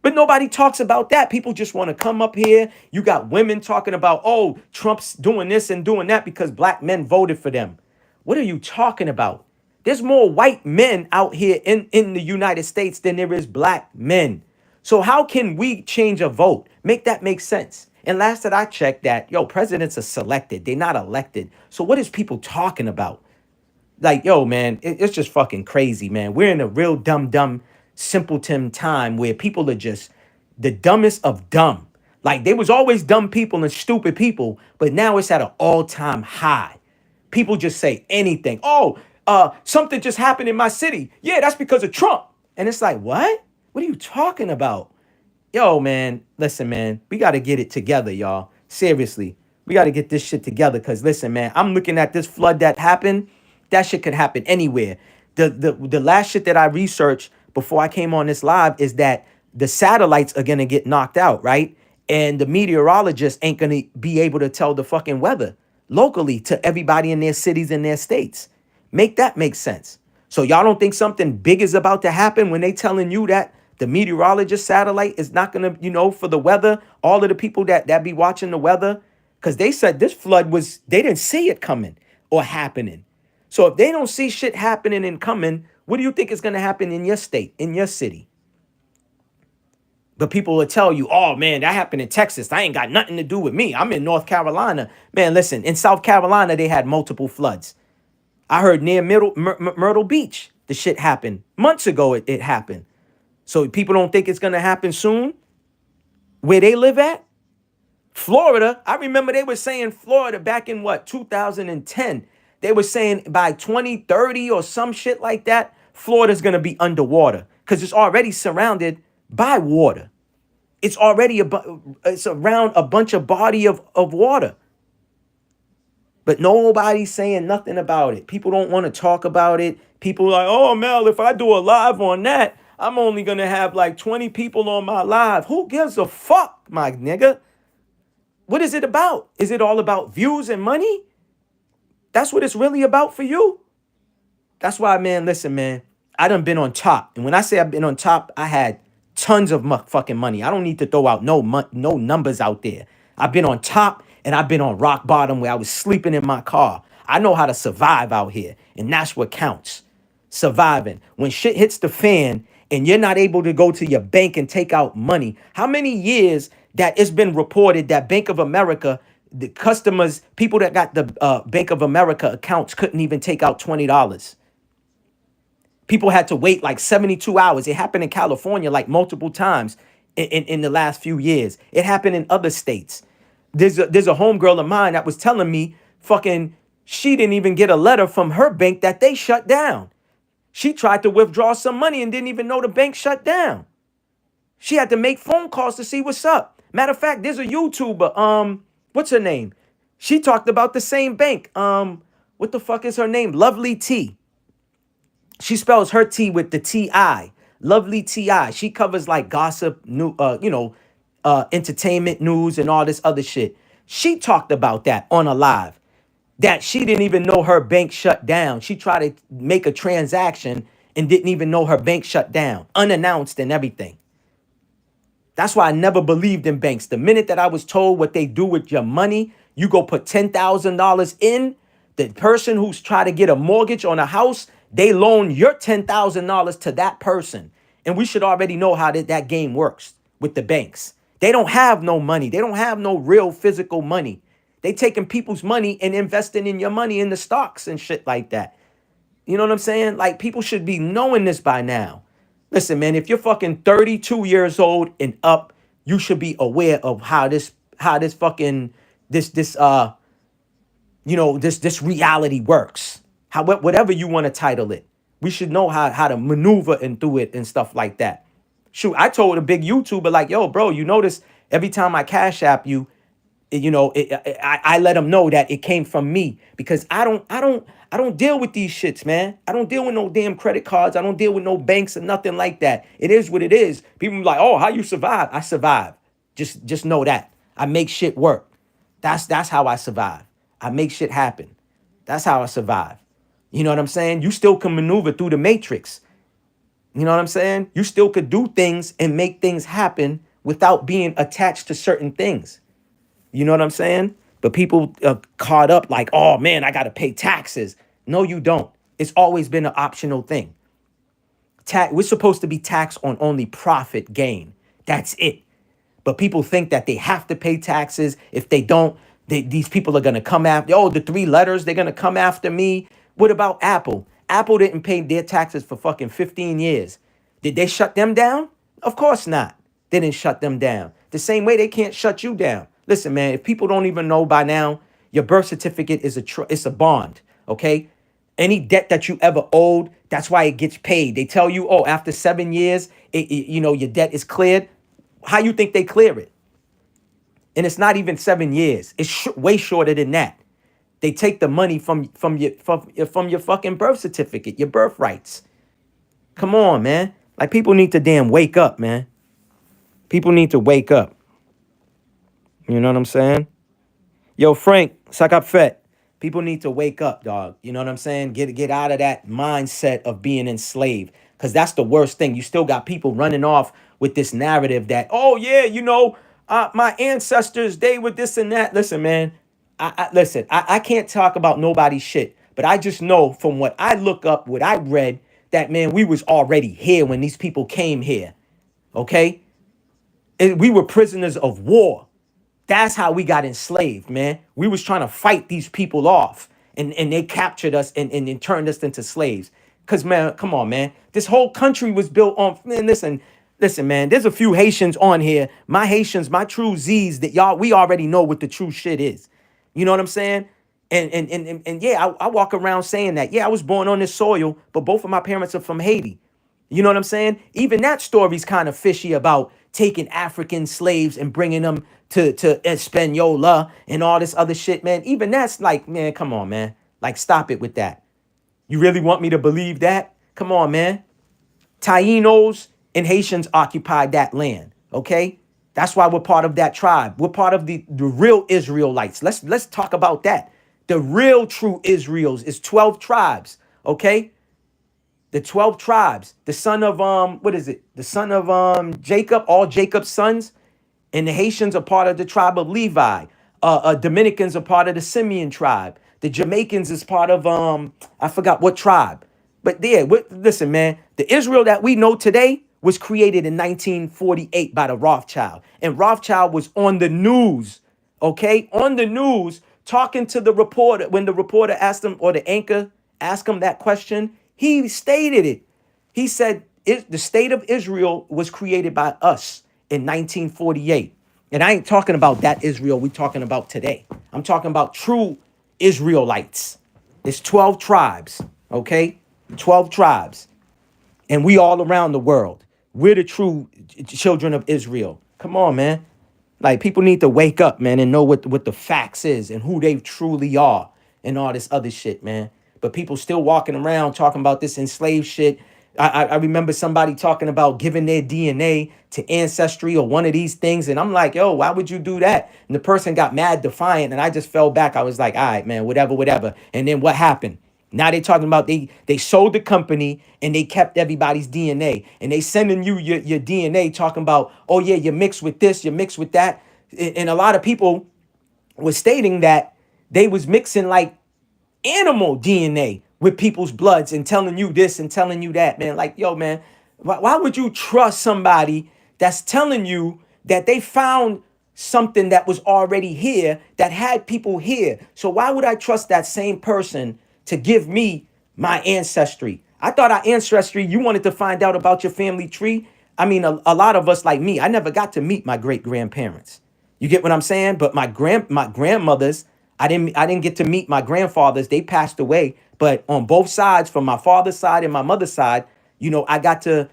But nobody talks about that. People just want to come up here. You got women talking about, oh, Trump's doing this and doing that because black men voted for them. What are you talking about? There's more white men out here in the United States than there is black men. So how can we change a vote? Make that make sense. And last that I checked that, presidents are selected. They're not elected. So what is people talking about? Like, yo, man, it's just fucking crazy, man. We're in a real dumb, simpleton time where people are just the dumbest of dumb. Like, there was always dumb people and stupid people, but now it's at an all-time high. People just say anything. Oh, something just happened in my city. Yeah, that's because of Trump. And it's like, what? What are you talking about? Yo, man, listen, man, we got to get it together, y'all. Seriously, we got to get this shit together because, listen, man, I'm looking at this flood that happened. That shit could happen anywhere. The last shit that I researched before I came on this live is that the satellites are going to get knocked out, right? And the meteorologist ain't gonna be able to tell the fucking weather locally to everybody in their cities and their states. Make that make sense. So y'all don't think something big is about to happen when they telling you that the meteorologist satellite is not gonna, for the weather, all of the people that be watching the weather, because they said this flood they didn't see it coming or happening. So if they don't see shit happening and coming, what do you think is gonna happen in your state, in your city? But people will tell you, oh man, that happened in Texas. That ain't got nothing to do with me. I'm in North Carolina. Man, listen, in South Carolina, they had multiple floods. I heard near Myrtle Beach, the shit happened. Months ago, it happened. So people don't think it's going to happen soon? Where they live at? Florida. I remember they were saying Florida back in 2010. They were saying by 2030 or some shit like that, Florida's going to be underwater because it's already surrounded by water. It's around a bunch of body of water. But nobody's saying nothing about it. People don't want to talk about it. People are like, oh, Mel, if I do a live on that, I'm only going to have like 20 people on my live. Who gives a fuck, my nigga? What is it about? Is it all about views and money? That's what it's really about for you? That's why, man, listen, man, I done been on top. And when I say I've been on top, I had tons of fucking money. I don't need to throw out no numbers out there. I've been on top and I've been on rock bottom where I was sleeping in my car. I know how to survive out here. And that's what counts. Surviving. When shit hits the fan and you're not able to go to your bank and take out money. How many years that it's been reported that Bank of America, the customers, people that got the Bank of America accounts couldn't even take out $20. People had to wait like 72 hours. It happened in California like multiple times in the last few years. It happened in other states. There's a homegirl of mine that was telling me she didn't even get a letter from her bank that they shut down. She tried to withdraw some money and didn't even know the bank shut down. She had to make phone calls to see what's up. Matter of fact, there's a YouTuber, what's her name? She talked about the same bank. What the fuck is her name? Lovely T. She spells her T with the T-I. Lovely T-I. She covers like gossip, entertainment news and all this other shit. She talked about that on a live. That she didn't even know her bank shut down. She tried to make a transaction and didn't even know her bank shut down. Unannounced and everything. That's why I never believed in banks. The minute that I was told what they do with your money, you go put $10,000 in, the person who's trying to get a mortgage on a house, they loan your $10,000 to that person. And we should already know how that game works with the banks. They don't have no money. They don't have no real physical money. They taking people's money and investing in your money in the stocks and shit like that. You know what I'm saying? Like, people should be knowing this by now. Listen, man, if you're fucking 32 years old and up, you should be aware of how this reality works. Whatever you want to title it. We should know how to maneuver and do it and stuff like that. Shoot, I told a big YouTuber like, yo, bro, you notice every time I cash app you, I let them know that it came from me because I don't deal with these shits, man. I don't deal with no damn credit cards. I don't deal with no banks or nothing like that. It is what it is. People be like, oh, how you survive? I survive. Just know that. I make shit work. That's how I survive. I make shit happen. That's how I survive. You know what I'm saying? You still can maneuver through the matrix. You know what I'm saying? You still could do things and make things happen without being attached to certain things. You know what I'm saying? But people are caught up like, oh man, I got to pay taxes. No, you don't. It's always been an optional thing. We're supposed to be taxed on only profit gain. That's it. But people think that they have to pay taxes. If they don't, these people are going to come after, the 3 letters, they're going to come after me. What about Apple? Apple didn't pay their taxes for fucking 15 years. Did they shut them down? Of course not. They didn't shut them down. The same way they can't shut you down. Listen, man, if people don't even know by now, your birth certificate is it's a bond, okay? Any debt that you ever owed, that's why it gets paid. They tell you, after 7 years, your debt is cleared. How you think they clear it? And it's not even 7 years. It's way shorter than that. They take the money from your fucking birth certificate, your birthrights. Come on, man. Like, people need to damn wake up, man. People need to wake up. You know what I'm saying? Yo, Frank, Sakapfet, people need to wake up, dog. You know what I'm saying? Get out of that mindset of being enslaved. Because that's the worst thing. You still got people running off with this narrative that, oh, yeah, my ancestors, they were this and that. Listen, man, I can't talk about nobody's shit. But I just know from what I look up, what I read, that, man, we was already here when these people came here. Okay? We were prisoners of war. That's how we got enslaved, man. We was trying to fight these people off, and they captured us and turned us into slaves. Cause man, come on, man. This whole country was built on, man, listen, man. There's a few Haitians on here. My Haitians, my true Z's that y'all, we already know what the true shit is. You know what I'm saying? And yeah, I walk around saying that. Yeah, I was born on this soil, but both of my parents are from Haiti. You know what I'm saying? Even that story's kind of fishy about taking African slaves and bringing them to Española and all this other shit, man. Even that's like, man, come on, man. Like, stop it with that. You really want me to believe that? Come on, man. Tainos and Haitians occupied that land, okay? That's why we're part of that tribe. We're part of the real Israelites. Let's talk about that. The real true Israels is 12 tribes, okay? The 12 tribes, the son of what is it? The son of Jacob, all Jacob's sons, and the Haitians are part of the tribe of Levi. Dominicans are part of the Simeon tribe. The Jamaicans is part of I forgot what tribe. But yeah, listen, man, the Israel that we know today was created in 1948 by the Rothschild. And Rothschild was on the news, okay? On the news, talking to the reporter. When the reporter asked him, or the anchor asked him that question, he stated it. He said, the state of Israel was created by us in 1948. And I ain't talking about that Israel we talking about today. I'm talking about true Israelites. It's 12 tribes, okay? 12 tribes. And we all around the world. We're the true children of Israel. Come on, man. Like, people need to wake up, man, and know what the facts is and who they truly are and all this other shit, man. But people still walking around talking about this enslaved shit. I remember somebody talking about giving their DNA to Ancestry or one of these things. And I'm like, yo, why would you do that? And the person got mad, defiant. And I just fell back. I was like, all right, man, whatever. And then what happened? Now they talking about they sold the company and they kept everybody's DNA. And they sending you your DNA talking about, oh, yeah, you're mixed with this, you're mixed with that. And a lot of people were stating that they was mixing like animal DNA with people's bloods and telling you this and telling you that, man. Like, yo, man, why would you trust somebody that's telling you that they found something that was already here, that had people here? So why would I trust that same person to give me my ancestry? I thought our ancestry, you wanted to find out about your family tree. I mean, a lot of us, like me, I never got to meet my great grandparents. You get what I'm saying? But my grandmothers, I didn't get to meet my grandfathers. They passed away. But on both sides, from my father's side and my mother's side, I got to,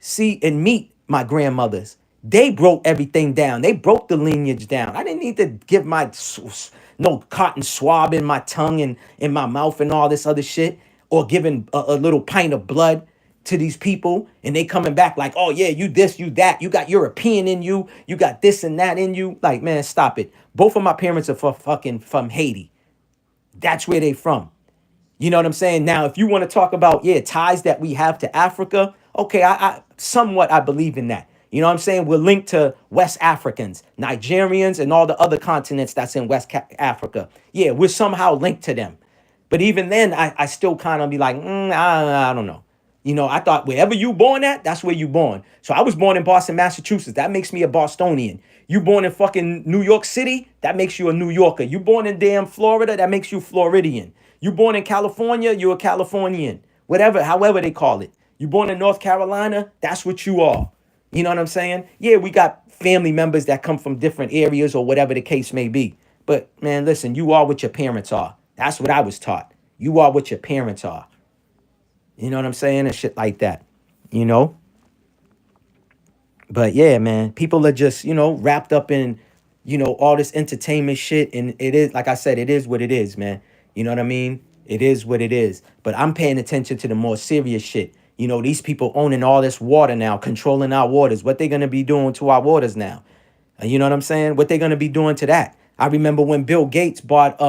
see and meet my grandmothers. They broke everything down. They broke the lineage down. I didn't need to give no cotton swab in my tongue and in my mouth and all this other shit, or giving a little pint of blood to these people, and they coming back like, oh yeah, you this, you that, you got European in you, you got this and that in you. Like, man, stop it. Both of my parents are from Haiti. That's where they from. You know what I'm saying? Now, if you want to talk about, yeah, ties that we have to Africa, okay, I somewhat I believe in that. You know what I'm saying? We're linked to West Africans, Nigerians, and all the other continents that's in Africa. Yeah, we're somehow linked to them. But even then, I still kind of be like, I don't know. I thought wherever you born at, that's where you born. So I was born in Boston, Massachusetts. That makes me a Bostonian. You born in fucking New York City, that makes you a New Yorker. You born in damn Florida, that makes you Floridian. You born in California, you're a Californian. Whatever, however they call it. You born in North Carolina, that's what you are. You know what I'm saying? Yeah, we got family members that come from different areas or whatever the case may be. But man, listen, you are what your parents are. That's what I was taught. You are what your parents are. You know what I'm saying? And shit like that. You know? But yeah, man, people are just, wrapped up in, all this entertainment shit. And it is, like I said, it is what it is, man. You know what I mean? It is what it is. But I'm paying attention to the more serious shit. These people owning all this water now, controlling our waters. What they going to be doing to our waters now? You know what I'm saying? What they gonna be doing to that? I remember when Bill Gates bought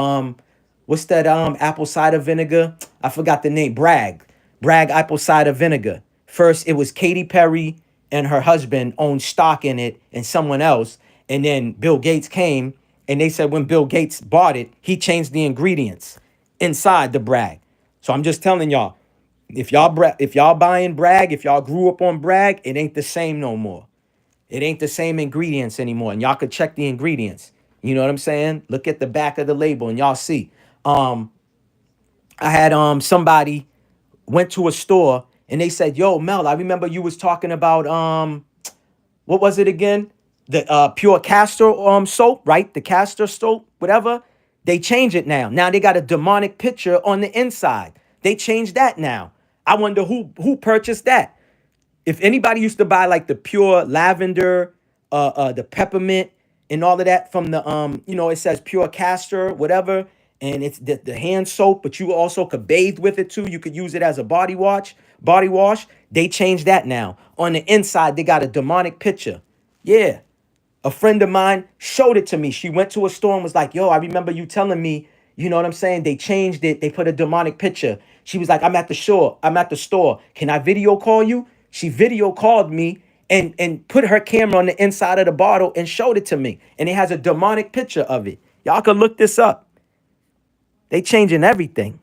what's that apple cider vinegar? I forgot the name. Bragg apple cider vinegar. First it was Katy Perry and her husband owned stock in it and someone else. And then Bill Gates came and they said when Bill Gates bought it, he changed the ingredients inside the Bragg. So I'm just telling y'all, if y'all buying Bragg, if y'all grew up on Bragg, it ain't the same no more. It ain't the same ingredients anymore. And y'all could check the ingredients. You know what I'm saying? Look at the back of the label and y'all see. Um, I had somebody went to a store and they said, "Yo, Mel, I remember you was talking about what was it again? The pure castor soap, right? The castor soap, whatever. They change it now. Now they got a demonic picture on the inside. They changed that now. I wonder who purchased that. If anybody used to buy like the pure lavender, the peppermint, and all of that from the it says pure castor, whatever, and it's the hand soap, but you also could bathe with it too. You could use it as a body wash. They changed that now. On the inside, they got a demonic picture. Yeah. A friend of mine showed it to me. She went to a store and was like, "Yo, I remember you telling me, you know what I'm saying? They changed it. They put a demonic picture." She was like, "I'm at the store. I'm at the store. Can I video call you?" She video called me and put her camera on the inside of the bottle and showed it to me. And it has a demonic picture of it. Y'all can look this up. They changing everything.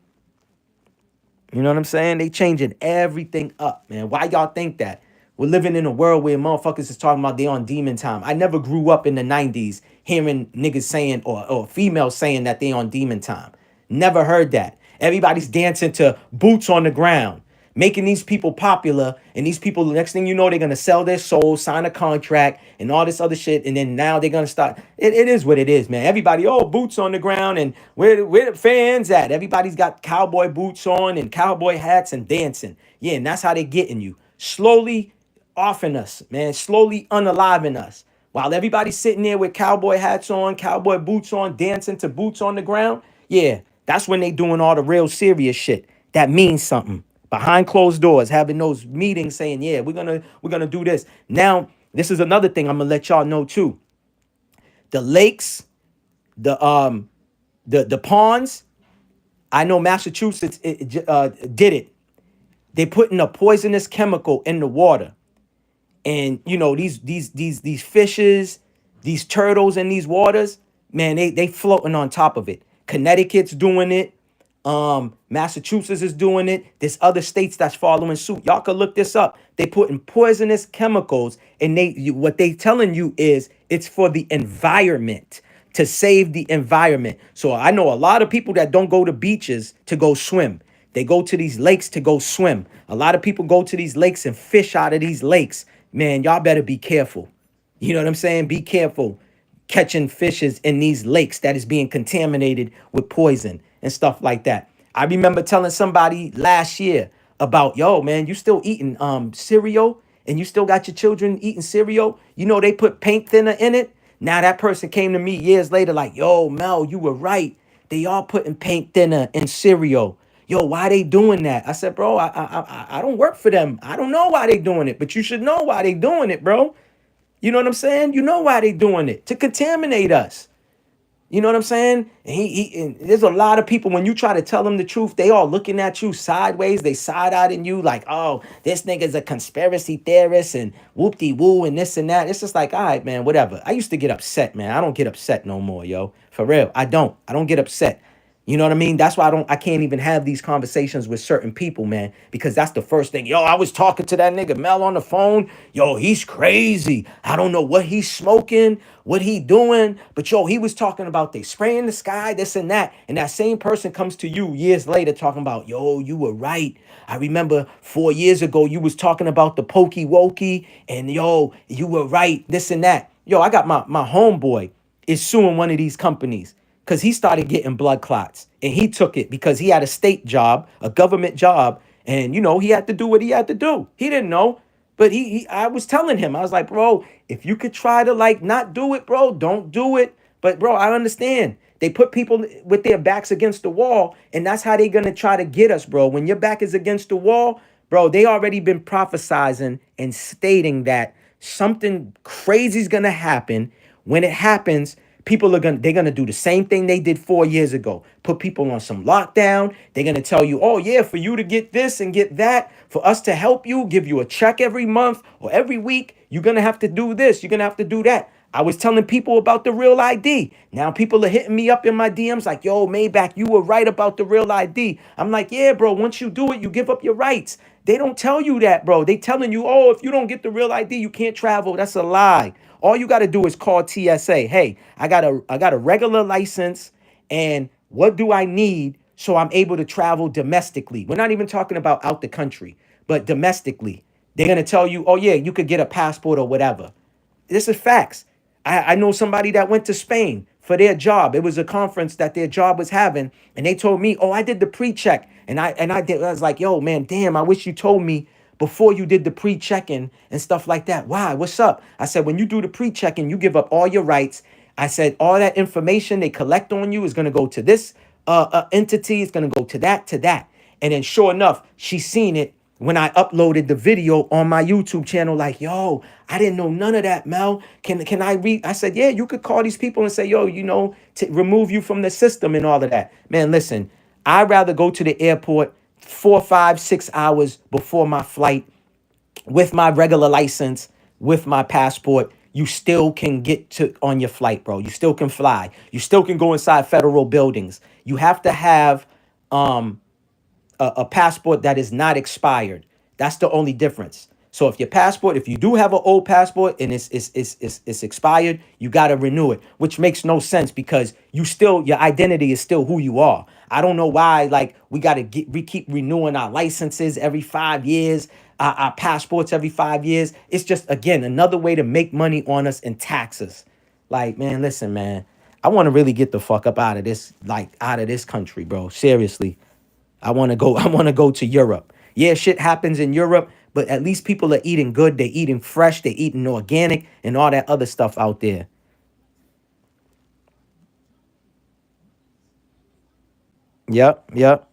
You know what I'm saying? They changing everything up, man. Why y'all think that? We're living in a world where motherfuckers is talking about they on demon time. I never grew up in the 90s hearing niggas saying or females saying that they on demon time. Never heard that. Everybody's dancing to boots on the ground, making these people popular. And these people, the next thing you know, they're going to sell their soul, sign a contract, and all this other shit. And then now they're going to start. It is what it is, man. Everybody, oh, boots on the ground. And where the fans at? Everybody's got cowboy boots on and cowboy hats and dancing. Yeah, and that's how they getting you. Slowly offing us, man. Slowly unaliving us. While everybody's sitting there with cowboy hats on, cowboy boots on, dancing to boots on the ground. Yeah, that's when they doing all the real serious shit. That means something. Behind closed doors, having those meetings saying, "Yeah, we're gonna do this." Now, this is another thing I'm gonna let y'all know too. The lakes, the ponds. I know Massachusetts did it. They putting a poisonous chemical in the water, and these fishes, these turtles in these waters, man, they floating on top of it. Connecticut's doing it. Massachusetts is doing it. There's other states that's following suit. Y'all can look this up. They putting poisonous chemicals, and what they telling you is it's for the environment, to save the environment. So I know a lot of people that don't go to beaches to go swim. They go to these lakes to go swim. A lot of people go to these lakes and fish out of these lakes. Man, y'all better be careful. You know what I'm saying? Be careful catching fishes in these lakes that is being contaminated with poison and stuff like that. I remember telling somebody last year about, "Yo, man, you still eating cereal and you still got your children eating cereal? You know they put paint thinner in it." Now that person came to me years later like, "Yo, Mel, you were right. They are putting paint thinner in cereal. Yo, why they doing that?" I said, "Bro, I don't work for them. I don't know why they doing it, but you should know why they doing it, bro. You know what I'm saying? You know why they doing it, to contaminate us." You know what I'm saying? And there's a lot of people, when you try to tell them the truth, they all looking at you sideways. They side-eyeing you like, "Oh, this nigga's a conspiracy theorist and whoop-de-woo and this and that." It's just like, all right, man, whatever. I used to get upset, man. I don't get upset no more, yo. For real. I don't. I don't get upset. You know what I mean? That's why I can't even have these conversations with certain people, man, because that's the first thing. "Yo, I was talking to that nigga Mel on the phone. Yo, he's crazy. I don't know what he's smoking, what he doing, but yo, he was talking about they spraying the sky, this and that." And that same person comes to you years later talking about, "Yo, you were right. I remember 4 years ago you was talking about the pokey wokey, and yo, you were right, this and that." Yo, I got my homeboy is suing one of these companies because he started getting blood clots, and he took it because he had a state job, a government job, and he had to do what he had to do. He didn't know, but I was telling him, I was like, "Bro, if you could try to like not do it, bro, don't do it." But bro, I understand. They put people with their backs against the wall, and that's how they're gonna try to get us, bro. When your back is against the wall, bro, they already been prophesizing and stating that something crazy is gonna happen When it happens, they're gonna do the same thing they did 4 years ago. Put people on some lockdown. They're gonna tell you, oh yeah, for you to get this and get that, for us to help you, give you a check every month or every week, you're gonna have to do this, you're gonna have to do that. I was telling people about the real ID. Now people are hitting me up in my DMs like, yo, Maybach, you were right about the real ID. I'm like, yeah, bro, once you do it, you give up your rights. They don't tell you that, bro. They telling you, oh, if you don't get the real ID, you can't travel. That's a lie. All you got to do is call TSA. Hey, I got a regular license, and what do I need so I'm able to travel domestically? We're not even talking about out the country, but domestically. They're gonna tell you, oh yeah, you could get a passport or whatever. This is facts. I know somebody that went to Spain for their job. It was a conference that their job was having, and they told me, "Oh, I did the pre-check," I was like, "Yo, man, damn! I wish you told me before you did the pre-checking and stuff like that. Why? What's up?" I said, "When you do the pre-checking, you give up all your rights." I said, "All that information they collect on you is gonna go to this entity. It's gonna go to that." And then, sure enough, she seen it when I uploaded the video on my YouTube channel, like, yo, I didn't know none of that, Mel. Can I read? I said, yeah, you could call these people and say, yo, to remove you from the system and all of that. Man, listen, I'd rather go to the airport 4, 5, 6 hours before my flight with my regular license, with my passport. You still can get to on your flight, bro. You still can fly. You still can go inside federal buildings. You have to have a passport that is not expired. That's the only difference. So if your passport, if you do have an old passport and it's expired, you got to renew it, which makes no sense because your identity is still who you are. I don't know why, like, we keep renewing our licenses every 5 years, our passports every 5 years. It's just, again, another way to make money on us in taxes. Like, man, listen, man, I want to really get the fuck up out of this, like, out of this country, bro. Seriously. I want to go. I want to go to Europe. Yeah, shit happens in Europe, but at least people are eating good. They're eating fresh. They're eating organic and all that other stuff out there. Yep, yep.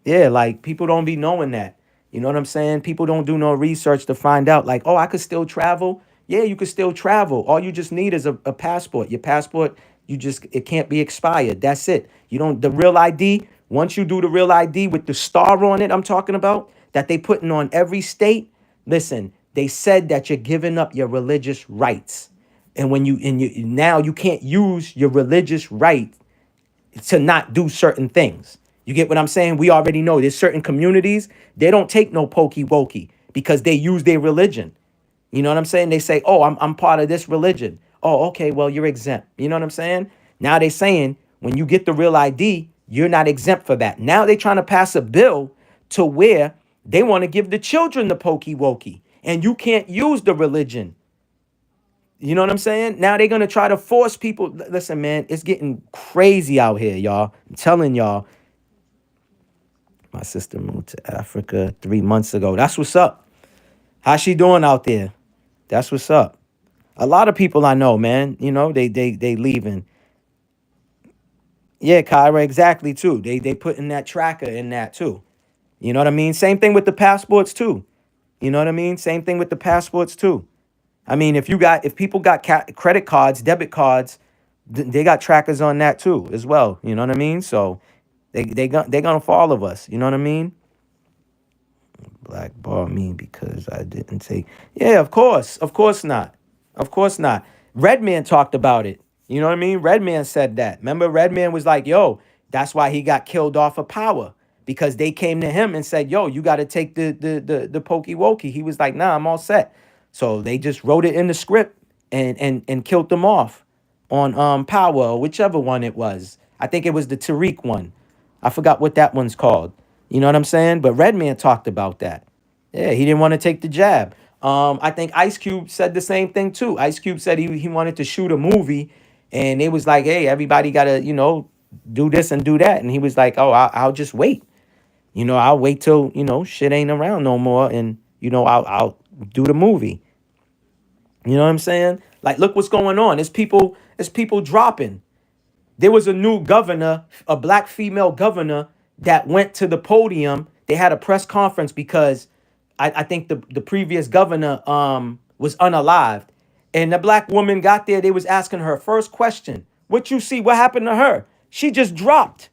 Yeah, like people don't be knowing that. You know what I'm saying? People don't do no research to find out, like, oh, I could still travel. Yeah, you could still travel. All you just need is a passport. Your passport, it can't be expired. That's it. You don't, the real ID, once you do the real ID with the star on it, I'm talking about, that they putting on every state, listen, they said that you're giving up your religious rights. And now you can't use your religious right to not do certain things. You get what I'm saying? We already know there's certain communities, they don't take no pokey wokey because they use their religion. You know what I'm saying? They say, oh, I'm part of this religion. Oh, okay, well, you're exempt. You know what I'm saying? Now they saying when you get the real ID, you're not exempt for that. Now they trying to pass a bill to where they want to give the children the pokey wokey. And you can't use the religion. You know what I'm saying? Now they're gonna try to force people. Listen, man, it's getting crazy out here, y'all. I'm telling y'all. My sister moved to Africa 3 months ago. That's what's up. How's she doing out there? That's what's up. A lot of people I know, man. They leaving. Yeah, Kyra, exactly too. They putting that tracker in that too. You know what I mean? Same thing with the passports too. You know what I mean? Same thing with the passports too. I mean, if people got credit cards, debit cards, they got trackers on that too as well. You know what I mean? So they're gonna follow us. You know what I mean? Blackball me because I didn't take. Yeah, of course not, of course not. Redman talked about it. You know what I mean? Redman said that. Remember, Redman was like, "Yo, that's why he got killed off of power." Because they came to him and said, "Yo, you got to take the pokey wokey." He was like, "Nah, I'm all set." So they just wrote it in the script and killed them off on Power, or whichever one it was. I think it was the Tariq one. I forgot what that one's called. You know what I'm saying? But Redman talked about that. Yeah, he didn't want to take the jab. I think Ice Cube said the same thing too. Ice Cube said he wanted to shoot a movie, and it was like, hey, everybody gotta do this and do that, and he was like, oh, I'll just wait. I'll wait till shit ain't around no more, and I'll do the movie. You know what I'm saying? Like, look what's going on. It's people dropping. There was a new governor, a black female governor, that went to the podium. They had a press conference because I think the previous governor was unalived. And the black woman got there. They was asking her first question. What you see? What happened to her? She just dropped.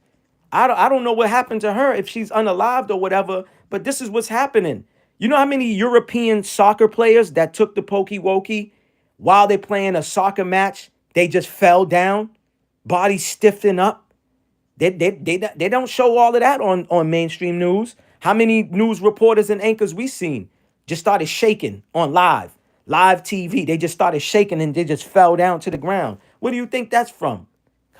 I don't know what happened to her, if she's unalived or whatever, but this is what's happening. You know how many European soccer players that took the pokey wokey while they're playing a soccer match, they just fell down, body stiffened up? They don't show all of that on mainstream news. How many news reporters and anchors we seen just started shaking on live TV? They just started shaking and they just fell down to the ground. Where do you think that's from?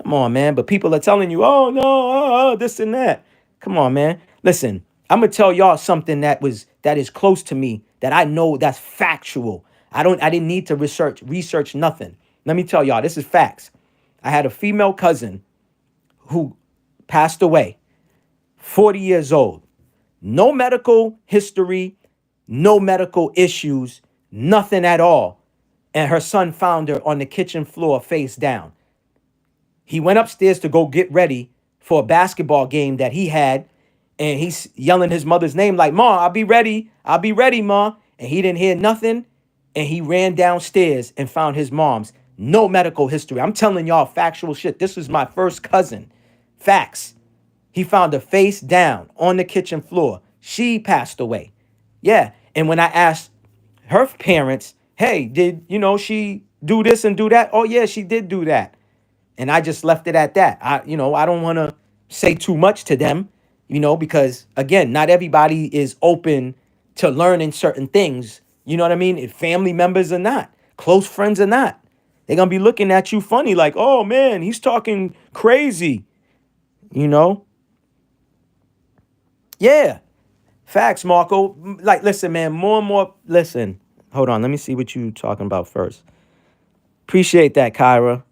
Come on, man. But people are telling you, oh no, this and that. Come on, man. Listen, I'm gonna tell y'all something that is close to me, that I know that's factual. I didn't need to research nothing. Let me tell y'all, this is facts. I had a female cousin who passed away, 40 years old. No medical history, no medical issues, nothing at all. And her son found her on the kitchen floor face down. He went upstairs to go get ready for a basketball game that he had. And he's yelling his mother's name like, Ma, I'll be ready. I'll be ready, Ma. And he didn't hear nothing. And he ran downstairs and found his mom's. No medical history. I'm telling y'all factual shit. This was my first cousin. Facts. He found her face down on the kitchen floor. She passed away. Yeah. And when I asked her parents, hey, did, she do this and do that? Oh, yeah, she did do that. And I just left it at that. I don't want to say too much to them, because again, not everybody is open to learning certain things. You know what I mean? If family members or not, close friends or not, they're going to be looking at you funny like, oh man, he's talking crazy, you know? Yeah. Facts, Marco. Like, listen, man, more and more. Listen, hold on. Let me see what you talking about first. Appreciate that, Kyra.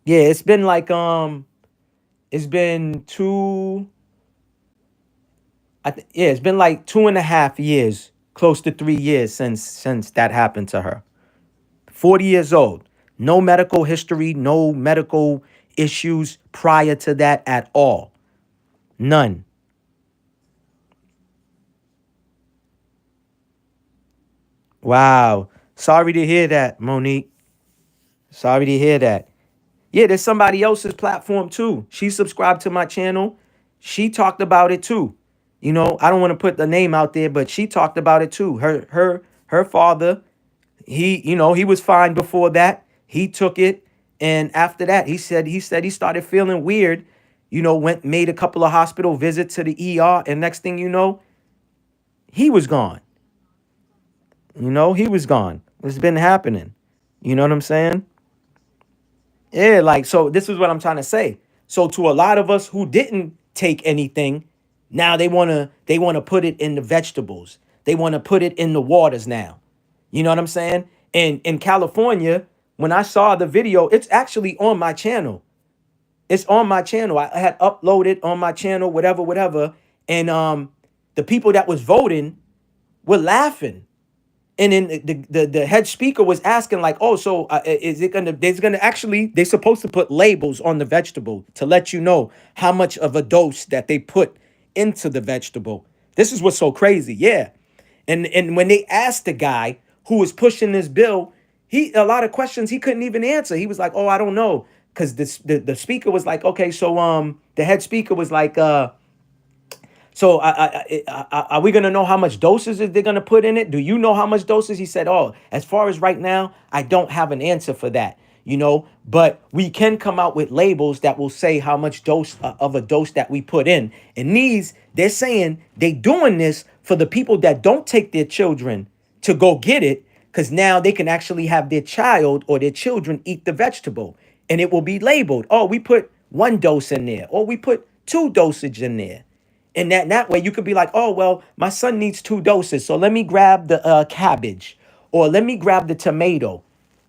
Yeah, it's been like it's been yeah, it's been like 2.5 years, close to 3 years since that happened to her. 40 years old. No medical history, no medical issues prior to that at all. None. Wow. Sorry to hear that, Monique. Sorry to hear that. Yeah, there's somebody else's platform too. She subscribed to my channel. She talked about it too. I don't want to put the name out there, but she talked about it too. Her father, he was fine before that. He took it, and after that, he said he started feeling weird. Made a couple of hospital visits to the ER, and next thing you know, he was gone. He was gone. It's been happening. You know what I'm saying? Yeah, like, so this is what I'm trying to say. So to a lot of us who didn't take anything, now they want to put it in the vegetables. They want to put it in the waters now. You know what I'm saying? And in California, when I saw the video, it's actually on my channel. It's on my channel. I had uploaded on my channel, whatever. And the people that was voting were laughing. And then the head speaker was asking like, oh, so is it gonna? There's gonna actually they're supposed to put labels on the vegetable to let you know how much of a dose that they put into the vegetable. This is what's so crazy, yeah. And when they asked the guy who was pushing this bill, he a lot of questions he couldn't even answer. He was like, oh, I don't know, because the speaker was like, okay, so the head speaker was like, so are we going to know how much doses they're going to put in it? Do you know how much doses? He said, oh, as far as right now, I don't have an answer for that, but we can come out with labels that will say how much dose of a dose that we put in. And they're saying they doing this for the people that don't take their children to go get it, because now they can actually have their child or their children eat the vegetable. And it will be labeled, oh, we put 1 dose in there, or we put 2 dosage in there. And that way you could be like, oh, well, my son needs 2 doses. So let me grab the cabbage, or let me grab the tomato.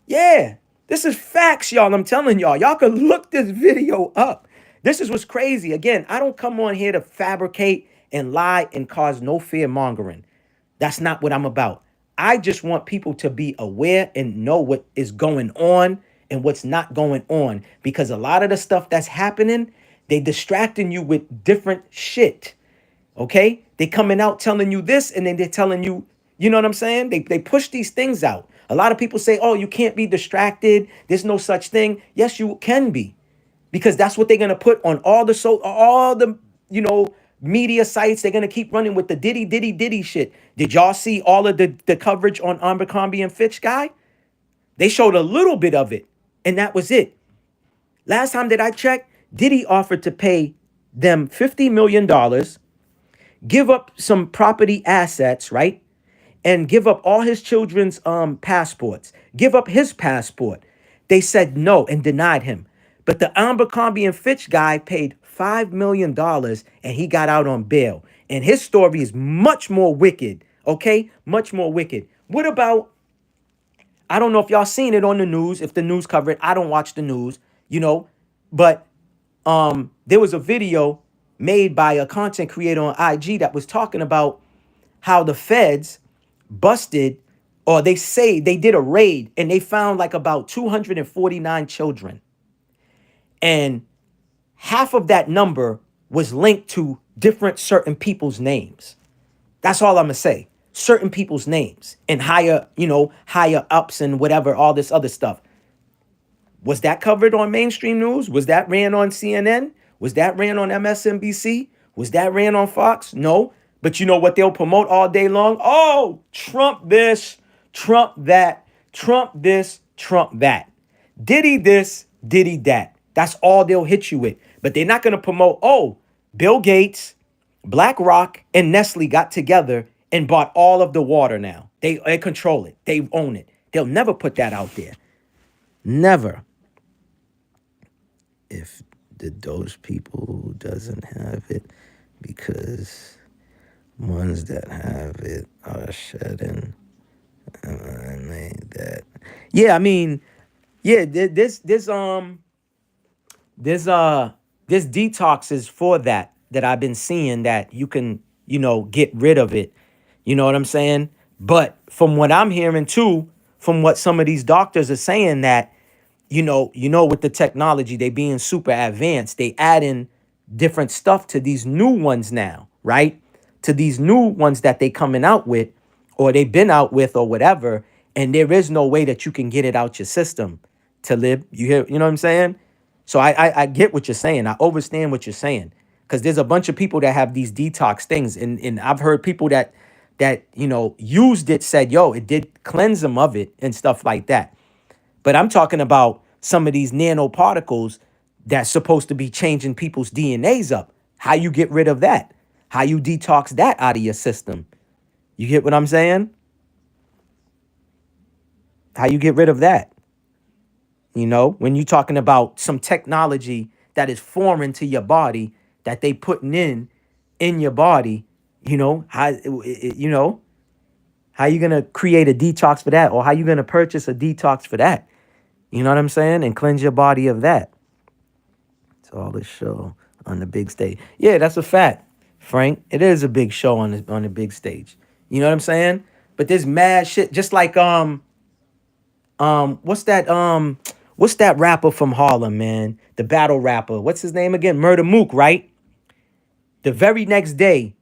Yeah, this is facts, y'all. I'm telling y'all. Y'all can look this video up. This is what's crazy. Again, I don't come on here to fabricate and lie and cause no fear mongering. That's not what I'm about. I just want people to be aware and know what is going on and what's not going on. Because a lot of the stuff that's happening, they distracting you with different shit. Okay? They coming out telling you this, and then they're telling you You know what I'm saying? They push these things out. A lot of people say, oh, you can't be distracted. There's no such thing. Yes, you can be, because that's what they're gonna put on all the media sites. They're gonna keep running with the diddy shit. Did y'all see all of the coverage on Abercrombie and Fitch guy? They showed a little bit of it, and that was it. Last time that I checked, Diddy offered to pay them $50 million, give up some property assets, right? And give up all his children's passports, give up his passport. They said no and denied him. But the Abercrombie and Fitch guy paid $5 million and he got out on bail. And his story is much more wicked, okay? Much more wicked. What about, I don't know if y'all seen it on the news, if the news covered it. I don't watch the news, but there was a video made by a content creator on IG that was talking about how the feds busted, or they say they did a raid and they found like about 249 children. And half of that number was linked to different certain people's names. That's all I'm gonna say. Certain people's names and higher ups and whatever, all this other stuff. Was that covered on mainstream news? Was that ran on CNN? Was that ran on MSNBC? Was that ran on Fox? No. But you know what they'll promote all day long? Oh, Trump this, Trump that, Trump this, Trump that. Diddy this, Diddy that. That's all they'll hit you with. But they're not going to promote, oh, Bill Gates, BlackRock, and Nestle got together and bought all of the water now. They control it. They own it. They'll never put that out there. Never. If those people doesn't have it, because ones that have it are shedding. I made that. Yeah, I mean, yeah, this detox is for that I've been seeing, that you can, get rid of it. You know what I'm saying? But from what I'm hearing too, from what some of these doctors are saying, that with the technology, they being super advanced, they add in different stuff to these new ones now, right? To these new ones that they coming out with, or they've been out with, or whatever, and there is no way that you can get it out your system to live. You hear, you know what I'm saying? So I get what you're saying. I understand what you're saying. Because there's a bunch of people that have these detox things. And I've heard people that used it, said, yo, it did cleanse them of it and stuff like that. But I'm talking about some of these nanoparticles that's supposed to be changing people's DNAs up. How you get rid of that? How you detox that out of your system? You get what I'm saying? How you get rid of that? When you're talking about some technology that is foreign to your body, that they putting in your body, how you gonna create a detox for that, or how you gonna purchase a detox for that? You know what I'm saying? And cleanse your body of that. It's all the show on the big stage. Yeah, that's a fact, Frank. It is a big show on the big stage. You know what I'm saying? But there's mad shit. Just like what's that rapper from Harlem, man? The battle rapper. What's his name again? Murder Mook, right? The very next day,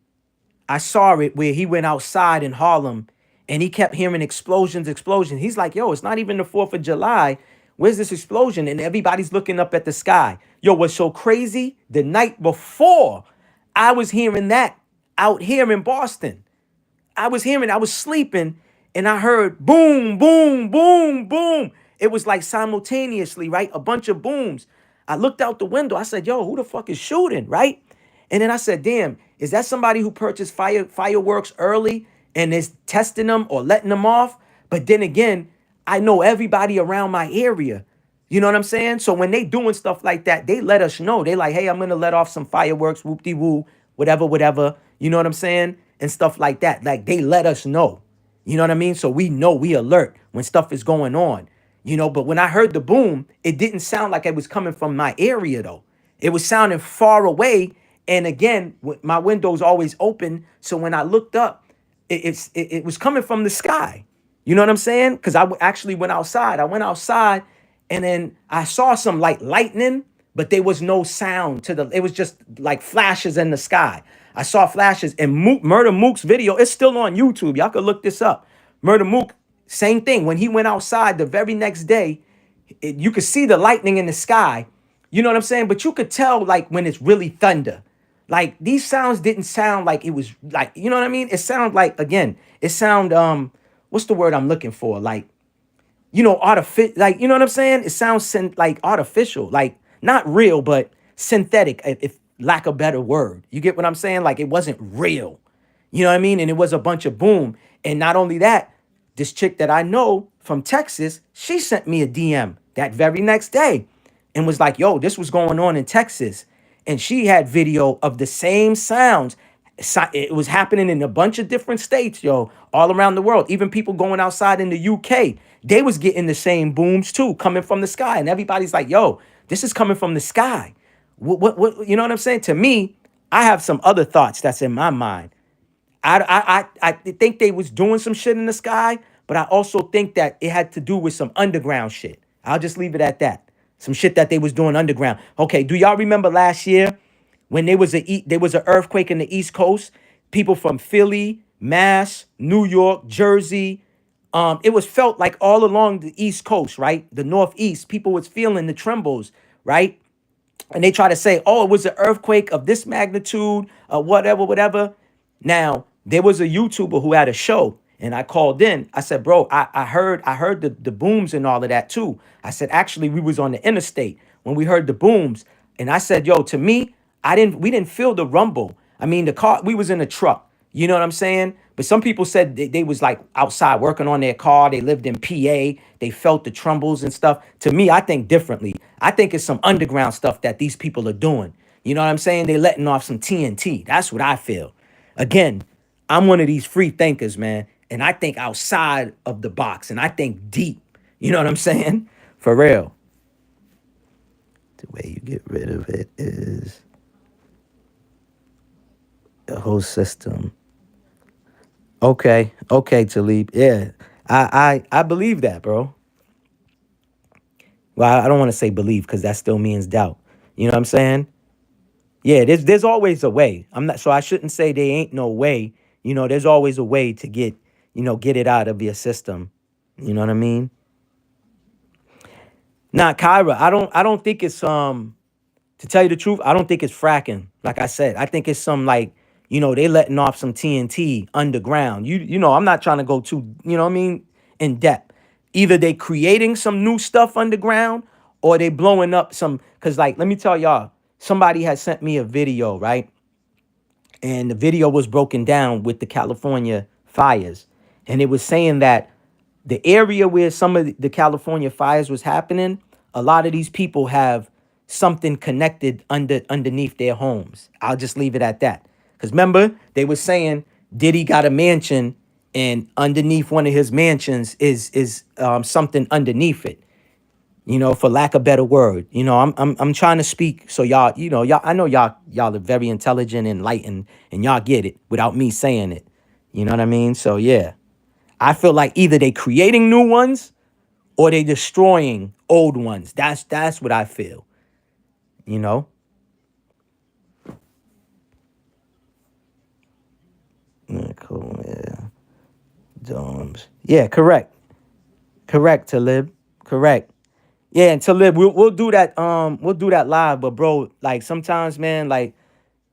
I saw it where he went outside in Harlem and he kept hearing explosions. He's like, yo, it's not even the 4th of July. Where's this explosion? And everybody's looking up at the sky. Yo, what's so crazy? The night before, I was hearing that out here in Boston. I was sleeping, and I heard boom, boom, boom, boom. It was like simultaneously, right? A bunch of booms. I looked out the window. I said, yo, who the fuck is shooting, right? And then I said, damn, is that somebody who purchased fireworks early and is testing them or letting them off? But then again, I know everybody around my area. You know what I'm saying? So when they doing stuff like that, they let us know. They like, hey, I'm going to let off some fireworks, whoop-de-woo, whatever. You know what I'm saying? And stuff like that. Like, they let us know. You know what I mean? So we know, we alert when stuff is going on. But when I heard the boom, it didn't sound like it was coming from my area, though. It was sounding far away. And again, my window's always open. So when I looked up, it was coming from the sky. You know what I'm saying? Because actually went outside. I went outside and then I saw some like lightning, but there was no sound it was just like flashes in the sky. I saw flashes, and Murder Mook's video, it's still on YouTube. Y'all could look this up. Murder Mook, same thing. When he went outside the very next day, you could see the lightning in the sky. You know what I'm saying? But you could tell like when it's really thunder. Like these sounds didn't sound like it was like, you know what I mean? It sounded like, again, it sound what's the word I'm looking for? Like, artificial, like, you know what I'm saying? It sounds like artificial, like not real, but synthetic, if lack of better word. You get what I'm saying? Like it wasn't real. You know what I mean? And it was a bunch of boom. And not only that, this chick that I know from Texas, she sent me a DM that very next day and was like, yo, this was going on in Texas. And she had video of the same sounds. It was happening in a bunch of different states, yo, all around the world. Even people going outside in the UK, they was getting the same booms too, coming from the sky. And everybody's like, yo, this is coming from the sky. You know what I'm saying? To me, I have some other thoughts that's in my mind. I think they was doing some shit in the sky, but I also think that it had to do with some underground shit. I'll just leave it at that. Some shit that they was doing underground. Okay, do y'all remember last year when there was an earthquake in the East Coast? People from Philly, Mass, New York, Jersey. It was felt like all along the East Coast, right? The Northeast, people was feeling the trembles, right? And they try to say, oh, it was an earthquake of this magnitude, whatever, whatever. Now, there was a YouTuber who had a show, and I called in. I said, bro, I heard the booms and all of that too. I said, actually, we was on the interstate when we heard the booms. And I said, yo, to me, we didn't feel the rumble. I mean, the car, we was in a truck. You know what I'm saying? But some people said they was like outside working on their car. They lived in PA. They felt the trembles and stuff. To me, I think differently. I think it's some underground stuff that these people are doing. You know what I'm saying? They letting off some TNT. That's what I feel. Again, I'm one of these free thinkers, man. And I think outside of the box and I think deep. You know what I'm saying? For real. The way you get rid of it is the whole system. Okay, Talib. Yeah. I believe that, bro. Well, I don't want to say believe because that still means doubt. You know what I'm saying? Yeah, there's always a way. I'm not, so I shouldn't say there ain't no way. There's always a way to get it out of your system. You know what I mean? Nah, Kyra, I don't think it's to tell you the truth, I don't think it's fracking. Like I said, I think it's some like, they letting off some TNT underground. I'm not trying to go too, you know what I mean, in depth. Either they creating some new stuff underground or they blowing up some, cause like, let me tell y'all, somebody had sent me a video, right? And the video was broken down with the California fires. And it was saying that the area where some of the California fires was happening, a lot of these people have something connected underneath their homes. I'll just leave it at that. Because remember, they were saying Diddy got a mansion, and underneath one of his mansions is something underneath it. For lack of better word. I'm trying to speak so y'all, y'all, I know y'all are very intelligent and enlightened, and y'all get it without me saying it. You know what I mean? So yeah. I feel like either they creating new ones or they destroying old ones. That's what I feel. You know? Yeah, cool. Yeah. Domes. Yeah, correct. Correct, Talib. Correct. Yeah, and Talib, we'll do that. We'll do that live. But bro, like sometimes, man, like,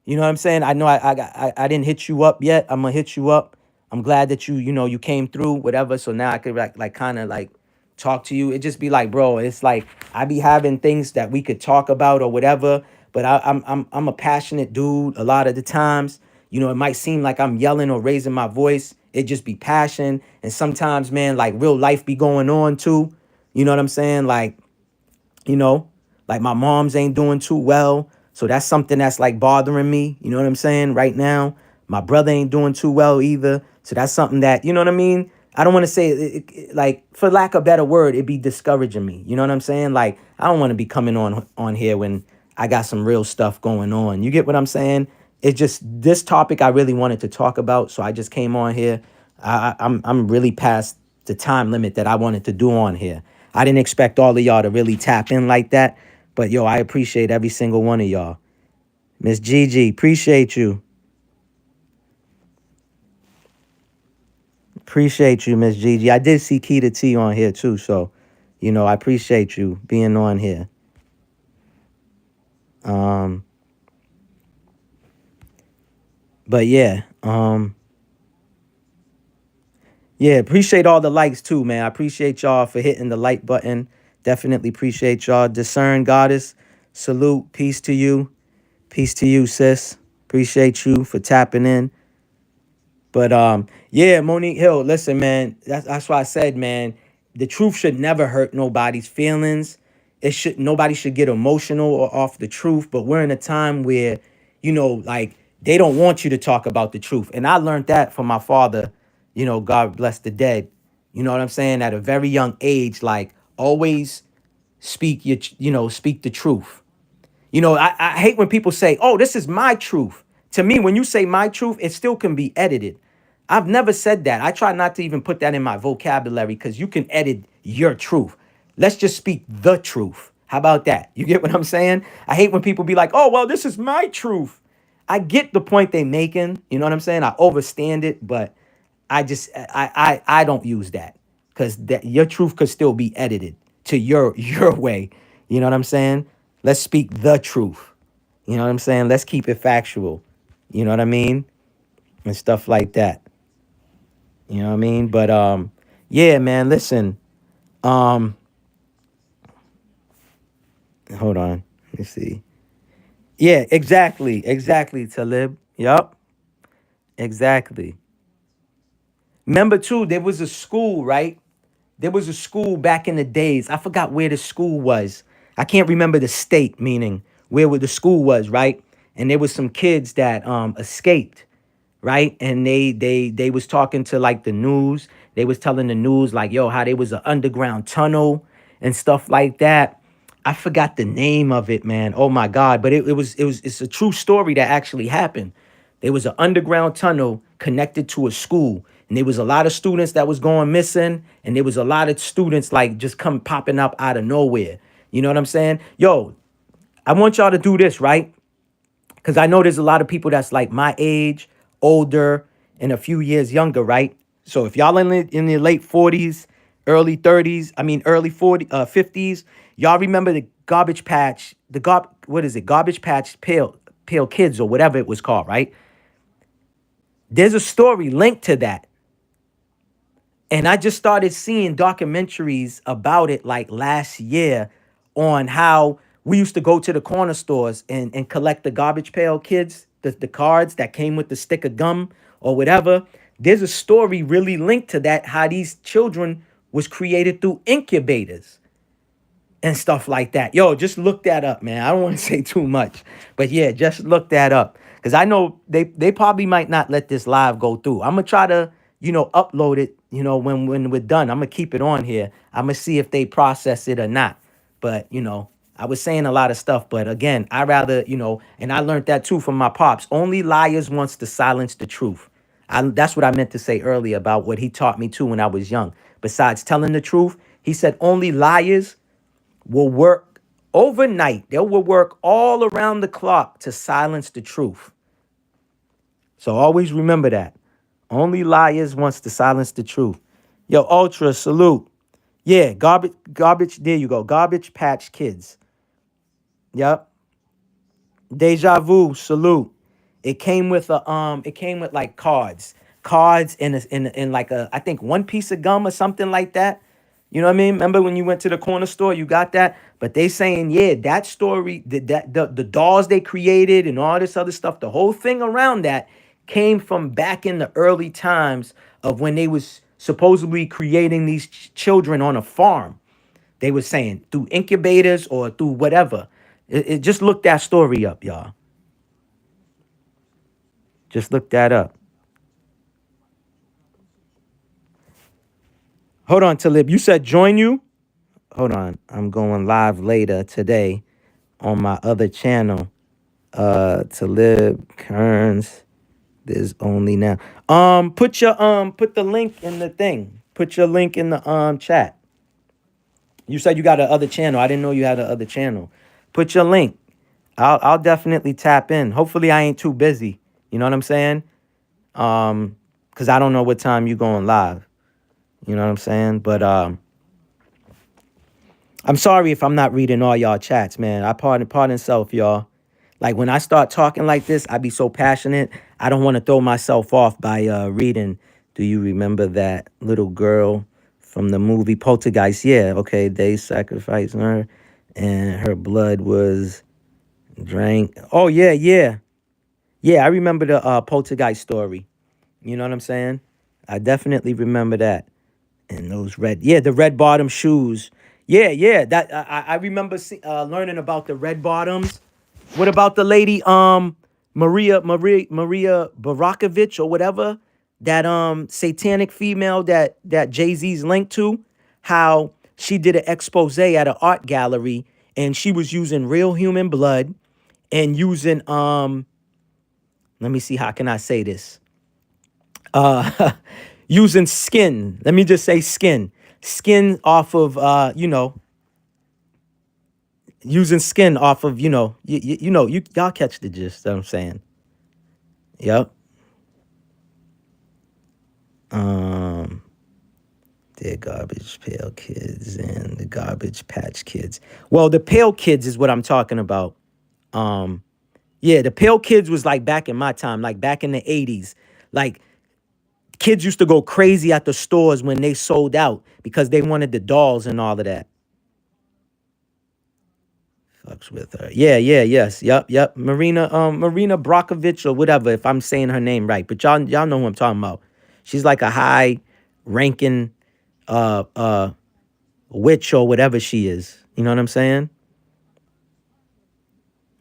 you know what I'm saying? I know I didn't hit you up yet. I'm gonna hit you up. I'm glad that you came through, whatever. So now I could like kind of like talk to you. It just be like, bro, it's like I be having things that we could talk about or whatever. But I'm a passionate dude a lot of the times. It might seem like I'm yelling or raising my voice. It just be passion. And sometimes, man, like real life be going on too. You know what I'm saying? You know, like my mom's ain't doing too well. So that's something that's like bothering me. You know what I'm saying? Right now, my brother ain't doing too well either. So that's something that, you know what I mean? I don't want to say like, for lack of a better word, it be discouraging me. You know what I'm saying? Like, I don't want to be coming on here when I got some real stuff going on. You get what I'm saying? It's just this topic I really wanted to talk about. So I just came on here. I'm really past the time limit that I wanted to do on here. I didn't expect all of y'all to really tap in like that. But yo, I appreciate every single one of y'all. Miss Gigi, appreciate you. Appreciate you, Miss Gigi. I did see Keita T on here too, so I appreciate you being on here. Um, but yeah, yeah, appreciate all the likes too, man. I appreciate y'all for hitting the like button. Definitely appreciate y'all. Discern Goddess, salute, peace to you, sis. Appreciate you for tapping in. But yeah, Monique Hill, listen, man, that's why I said, man, the truth should never hurt nobody's feelings. Nobody should get emotional or off the truth. But we're in a time where, like they don't want you to talk about the truth. And I learned that from my father, God bless the dead. You know what I'm saying? At a very young age, like always speak the truth. I hate when people say, oh, this is my truth. To me, when you say my truth, it still can be edited. I've never said that. I try not to even put that in my vocabulary because you can edit your truth. Let's just speak the truth. How about that? You get what I'm saying? I hate when people be like, oh, well, this is my truth. I get the point they making. You know what I'm saying? I overstand it, but I don't use that because that your truth could still be edited to your way. You know what I'm saying? Let's speak the truth. You know what I'm saying? Let's keep it factual. You know what I mean? And stuff like that. You know what I mean? But yeah, man, listen. Um, hold on. Let me see. Yeah, exactly, Talib. Yup, exactly. Remember too, there was a school, right? There was a school back in the days. I forgot where the school was. I can't remember the state, meaning where the school was, right? And there was some kids that escaped, right? And they was talking to like the news. They was telling the news like, yo, how there was an underground tunnel and stuff like that. I forgot the name of it, man. Oh my God. But it's a true story that actually happened. There was an underground tunnel connected to a school. And there was a lot of students that was going missing. And there was a lot of students like just come popping up out of nowhere. You know what I'm saying? Yo, I want y'all to do this, right? Because I know there's a lot of people that's like my age, older, and a few years younger, right? So if y'all in the late 40s, early 30s, I mean early 50s, y'all remember the garbage patch, what is it? Garbage patch pale kids or whatever it was called, right? There's a story linked to that. And I just started seeing documentaries about it like last year on how we used to go to the corner stores and collect the garbage pail kids, the cards that came with the stick of gum or whatever. There's a story really linked to that, how these children was created through incubators and stuff like that. Yo, just look that up, man. I don't want to say too much, but yeah, just look that up because I know they probably might not let this live go through. I'm gonna try to upload it. When we're done, I'm gonna keep it on here. I'm gonna see if they process it or not. But I was saying a lot of stuff, but again, I rather and I learned that too from my pops. Only liars wants to silence the truth. That's what I meant to say earlier about what he taught me too when I was young. Besides telling the truth, he said only liars will work overnight. They will work all around the clock to silence the truth. So always remember that. Only liars wants to silence the truth. Yo, Ultra, salute. Yeah, garbage, there you go. Garbage Patch Kids. Yep. Deja Vu, salute. It came with like cards. Cards and like I think one piece of gum or something like that. You know what I mean? Remember when you went to the corner store, you got that? But they saying, yeah, that story, the dolls they created and all this other stuff, the whole thing around that came from back in the early times of when they was supposedly creating these children on a farm. They were saying through incubators or through whatever. Just look that story up, y'all. Just look that up. Hold on, Talib. You said join you? Hold on. I'm going live later today on my other channel. Talib Kearns. There's only now. Put the link in the thing. Put your link in the chat. You said you got a other channel. I didn't know you had a other channel. Put your link. I'll definitely tap in. Hopefully I ain't too busy. You know what I'm saying? because I don't know what time you going live. You know what I'm saying? But I'm sorry if I'm not reading all y'all chats, man. I pardon self, y'all. Like when I start talking like this, I be so passionate. I don't want to throw myself off by reading. Do you remember that little girl from the movie Poltergeist? Yeah, okay. They sacrificed her, and her blood was drank. Oh yeah, yeah, yeah. I remember the Poltergeist story. You know what I'm saying? I definitely remember that. And those the red bottom shoes. Yeah, yeah. That I remember learning about the red bottoms. What about the lady Maria Barakovich or whatever, that satanic female that Jay-Z's linked to? How she did an expose at an art gallery, and she was using real human blood and using let me see, how can I say this? Using skin. Let me just say skin off of using skin off of y'all catch the gist that I'm saying. Yep. um they're Garbage Pail Kids and the Garbage Patch Kids. Well, the Pale Kids is what I'm talking about. um yeah, the Pale Kids was like back in my time, like back in the 80s. Like kids used to go crazy at the stores when they sold out because they wanted the dolls and all of that. Fucks with her. Yeah, yeah, yes. Yep. Marina Brockovich or whatever, if I'm saying her name right. But y'all know who I'm talking about. She's like a high ranking uh uh witch or whatever she is. You know what I'm saying?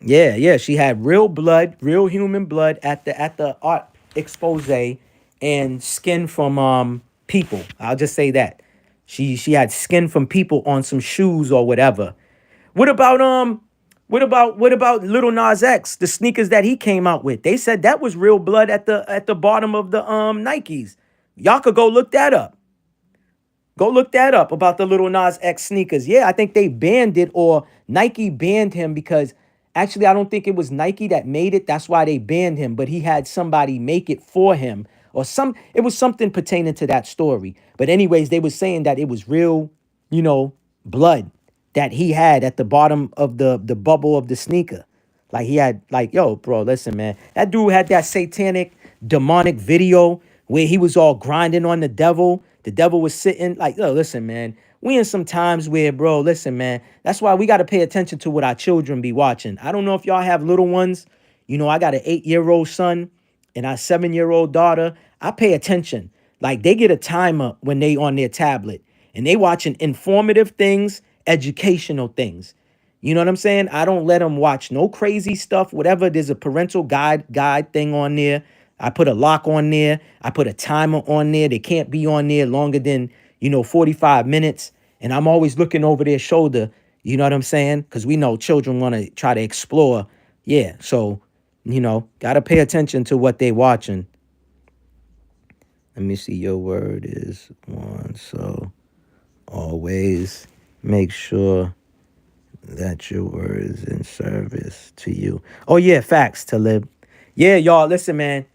Yeah, yeah. She had real blood, real human blood at the art expose, and skin from people. I'll just say that. She had skin from people on some shoes or whatever. What about what about Little Nas X, the sneakers that he came out with? They said that was real blood at the bottom of the Nikes. Y'all could go look that up. Go look that up about the Little Nas X sneakers. Yeah, I think they banned it, or Nike banned him because actually I don't think it was Nike that made it. That's why they banned him, but he had somebody make it for him, or it was something pertaining to that story. But anyways, they were saying that it was real, blood that he had at the bottom of the bubble of the sneaker. Like he had, like, yo, bro, listen, man. That dude had that satanic, demonic video where he was all grinding on the devil. The devil was sitting like, yo, listen, man. We in some times where, bro, listen, man. That's why we got to pay attention to what our children be watching. I don't know if y'all have little ones. I got an 8-year-old son and a 7-year-old daughter. I pay attention. Like they get a timer when they on their tablet and they watching informative things, educational things. You know what I'm saying? I don't let them watch no crazy stuff. Whatever, there's a parental guide thing on there. I put a lock on there. I put a timer on there. They can't be on there longer than 45 minutes. And I'm always looking over their shoulder. You know what I'm saying? Because we know children want to try to explore. Yeah, so gotta pay attention to what they watching. Let me see. Your word is one, so always make sure that your word is in service to you. Oh yeah, facts, Talib. Yeah, y'all, listen, man.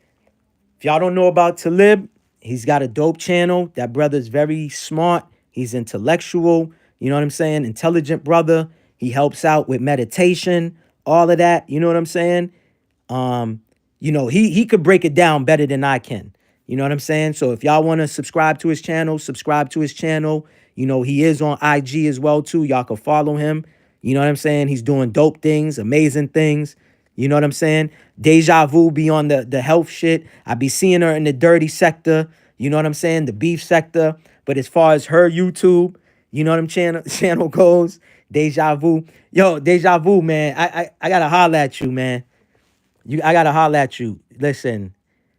If y'all don't know about Talib, he's got a dope channel. That brother's very smart. He's intellectual. You know what I'm saying? Intelligent brother. He helps out with meditation, all of that. You know what I'm saying? He could break it down better than I can. You know what I'm saying? So if y'all want to subscribe to his channel, subscribe to his channel. He is on IG as well too. Y'all can follow him. You know what I'm saying? He's doing dope things, amazing things. You know what I'm saying? Deja Vu be on the health shit. I be seeing her in the dirty sector. You know what I'm saying? The beef sector. But as far as her YouTube, you know what I'm channel goes, Deja Vu. Yo, Deja Vu, man. I gotta holler at you, man. I gotta holler at you. Listen,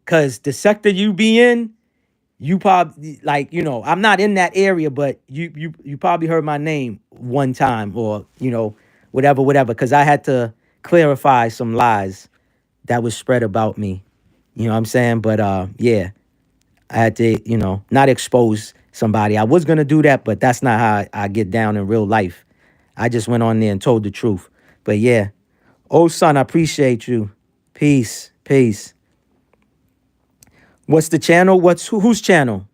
cause the sector you be in, you probably like, I'm not in that area, but you probably heard my name one time, or whatever, because I had to clarify some lies that was spread about me. You know what I'm saying? But yeah, I had to, not expose somebody. I was gonna do that, but that's not how I get down in real life. I just went on there and told the truth. But yeah, son, I appreciate you. Peace, peace. What's the channel? Whose channel?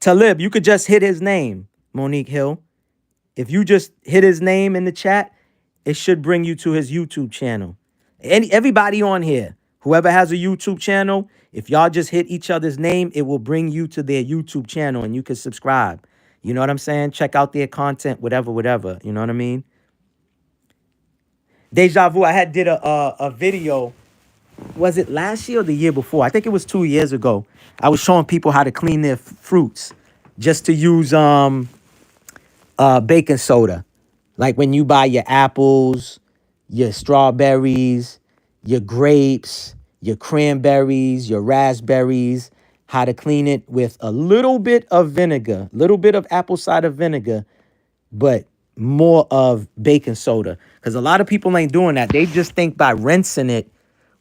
Talib, you could just hit his name, Monique Hill. If you just hit his name in the chat, it should bring you to his YouTube channel. Everybody on here, whoever has a YouTube channel, if y'all just hit each other's name, it will bring you to their YouTube channel and you can subscribe. You know what I'm saying? Check out their content, whatever, whatever. You know what I mean? Deja vu, I had did a video. Was it last year or the year before? I think it was 2 years ago. I was showing people how to clean their fruits just to use baking soda. Like when you buy your apples, your strawberries, your grapes, your cranberries, your raspberries, how to clean it with a little bit of vinegar, little bit of apple cider vinegar, but more of baking soda. Because a lot of people ain't doing that. They just think by rinsing it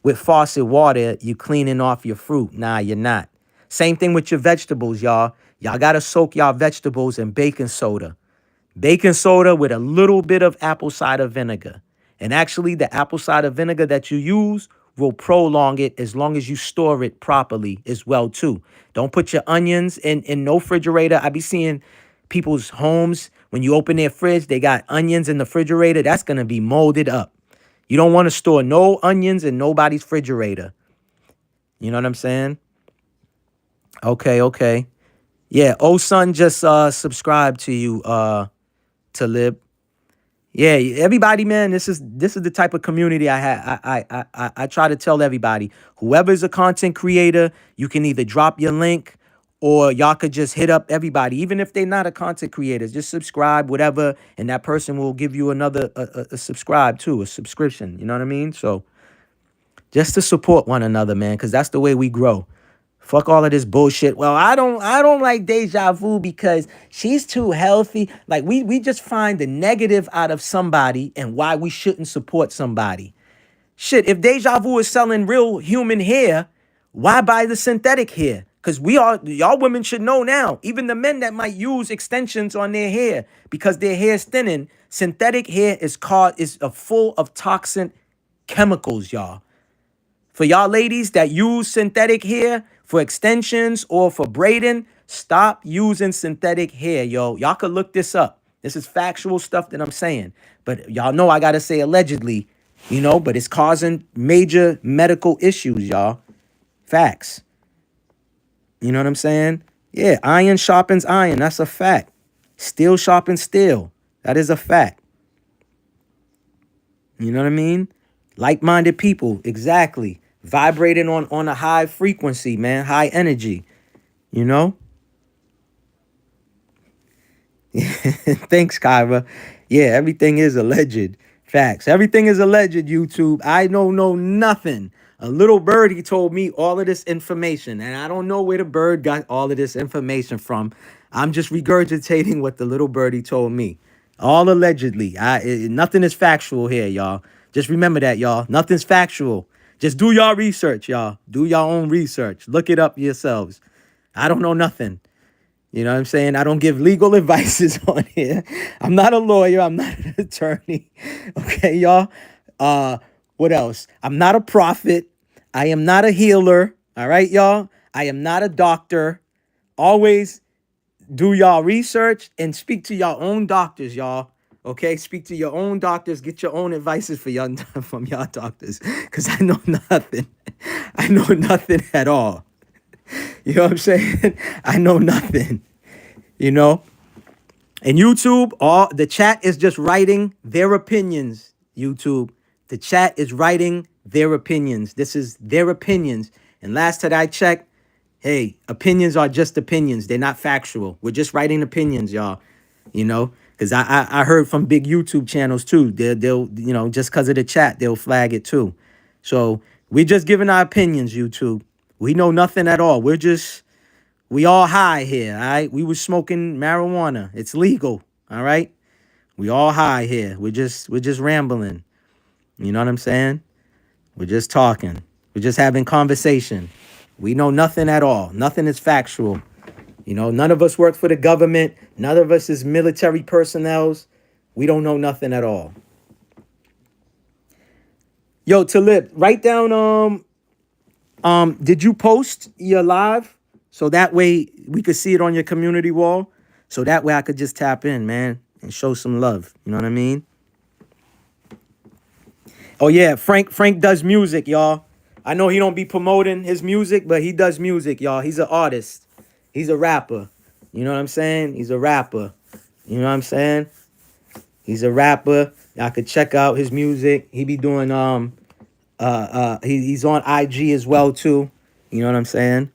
with faucet water, you cleaning off your fruit. Nah, you're not. Same thing with your vegetables, y'all. Y'all got to soak y'all vegetables in baking soda. Baking soda with a little bit of apple cider vinegar. And actually, the apple cider vinegar that you use will prolong it as long as you store it properly as well, too. Don't put your onions in no refrigerator. I be seeing people's homes, when you open their fridge, they got onions in the refrigerator. That's going to be molded up. You don't want to store no onions in nobody's refrigerator. You know what I'm saying? Okay. Yeah, son just subscribed to you, Talib. Yeah, everybody, man. This is the type of community I have. I try to tell everybody, whoever's a content creator, you can either drop your link or y'all could just hit up everybody, even if they're not a content creator. Just subscribe, whatever, and that person will give you another a subscribe too, a subscription. You know what I mean? So just to support one another, man, because that's the way we grow. Fuck all of this bullshit. Well, I don't like Deja Vu because she's too healthy. Like we just find the negative out of somebody and why we shouldn't support somebody. Shit, if Deja Vu is selling real human hair, why buy the synthetic hair? Because y'all women should know now, even the men that might use extensions on their hair because their hair is thinning, synthetic hair is full of toxic chemicals, y'all. For y'all ladies that use synthetic hair for extensions or for braiding, stop using synthetic hair, yo. Y'all could look this up. This is factual stuff that I'm saying. But y'all know I got to say allegedly, but it's causing major medical issues, y'all. Facts. You know what I'm saying? Yeah, iron sharpens iron. That's a fact. Steel sharpens steel. That is a fact. You know what I mean? Like-minded people, exactly. Vibrating on a high frequency, man, high energy, you know? Thanks, Kyra. Yeah, everything is alleged. Facts. Everything is alleged, YouTube. I don't know nothing. A little birdie told me all of this information, and I don't know where the bird got all of this information from. I'm just regurgitating what the little birdie told me. All allegedly. Nothing is factual here, y'all. Just remember that, y'all. Nothing's factual. Just do y'all research, y'all. Do y'all own research. Look it up yourselves. I don't know nothing. You know what I'm saying? I don't give legal advices on here. I'm not a lawyer. I'm not an attorney. Okay, y'all? What else? I'm not a prophet. I am not a healer. All right, y'all? I am not a doctor. Always do y'all research and speak to your own doctors, y'all. Okay, speak to your own doctors. Get your own advices from y'all doctors, because I know nothing. I know nothing at all. You know what I'm saying? I know nothing. And YouTube, the chat is just writing their opinions. YouTube, the chat is writing their opinions. This is their opinions. And last that I checked, hey, opinions are just opinions. They're not factual. We're just writing opinions, y'all. Because I heard from big YouTube channels too. They'll just because of the chat, they'll flag it too. So we're just giving our opinions, YouTube. We know nothing at all. We all high here, all right? We was smoking marijuana. It's legal, all right? We all high here. We're just rambling. You know what I'm saying? We're just talking. We're just having conversation. We know nothing at all. Nothing is factual. None of us work for the government. None of us is military personnel. We don't know nothing at all. Yo, Talib, write down Did you post your live so that way we could see it on your community wall? So that way I could just tap in, man, and show some love. You know what I mean? Oh yeah, Frank does music, y'all. I know he don't be promoting his music, but he does music, y'all. He's an artist. He's a rapper. You know what I'm saying? He's a rapper. You know what I'm saying? He's a rapper. Y'all could check out his music. He be doing he's on IG as well too. You know what I'm saying?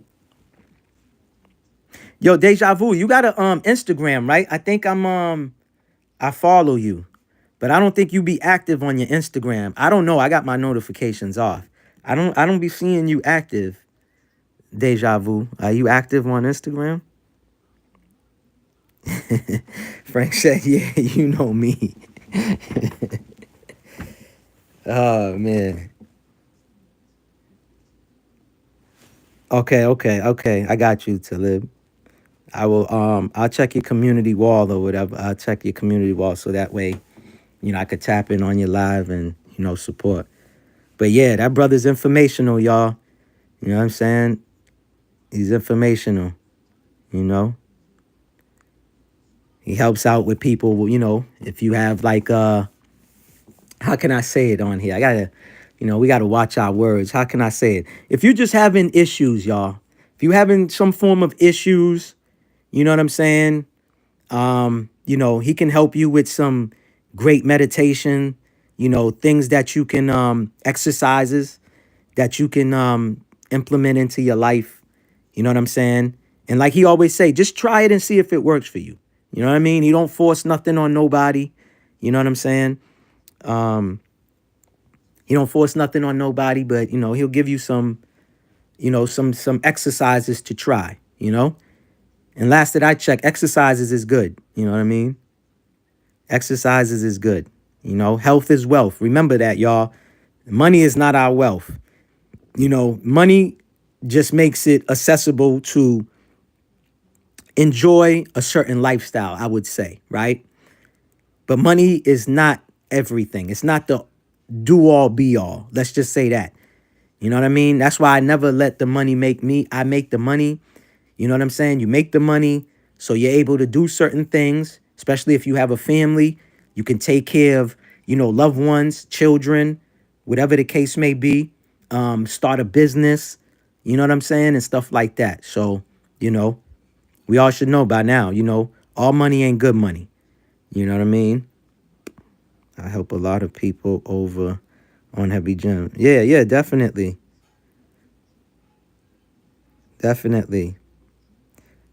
Yo, Deja Vu, you got a Instagram, right? I think I follow you. But I don't think you be active on your Instagram. I don't know. I got my notifications off. I don't be seeing you active, Deja Vu. Are you active on Instagram? Frank said, yeah, you know me. Oh man. Okay. I got you, Talib. I'll check your community wall or whatever. I'll check your community wall so that way, I could tap in on your live and, support. But yeah, that brother's informational, y'all. You know what I'm saying? He's informational, you know. He helps out with people, if you have like how can I say it on here? I gotta, we gotta watch our words. How can I say it? If you're just having issues, y'all, if you having some form of issues, you know what I'm saying? He can help you with some great meditation, things that you can exercises that you can implement into your life. You know what I'm saying? And like he always say, just try it and see if it works for you. You know what I mean? He don't force nothing on nobody. You know what I'm saying? He don't force nothing on nobody, but he'll give you some, some exercises to try, And last that I checked, exercises is good. You know what I mean? Exercises is good. Health is wealth. Remember that, y'all. Money is not our wealth. Money just makes it accessible to enjoy a certain lifestyle, I would say, right? But money is not everything. It's not the do all be all. Let's just say that. You know what I mean? That's why I never let the money make me. I make the money. You know what I'm saying? You make the money so you're able to do certain things, especially if you have a family. You can take care of, loved ones, children, whatever the case may be. Start a business, you know what I'm saying? And stuff like that. So, we all should know by now, all money ain't good money. You know what I mean? I help a lot of people over on Heavy Gym. Yeah, definitely. Definitely.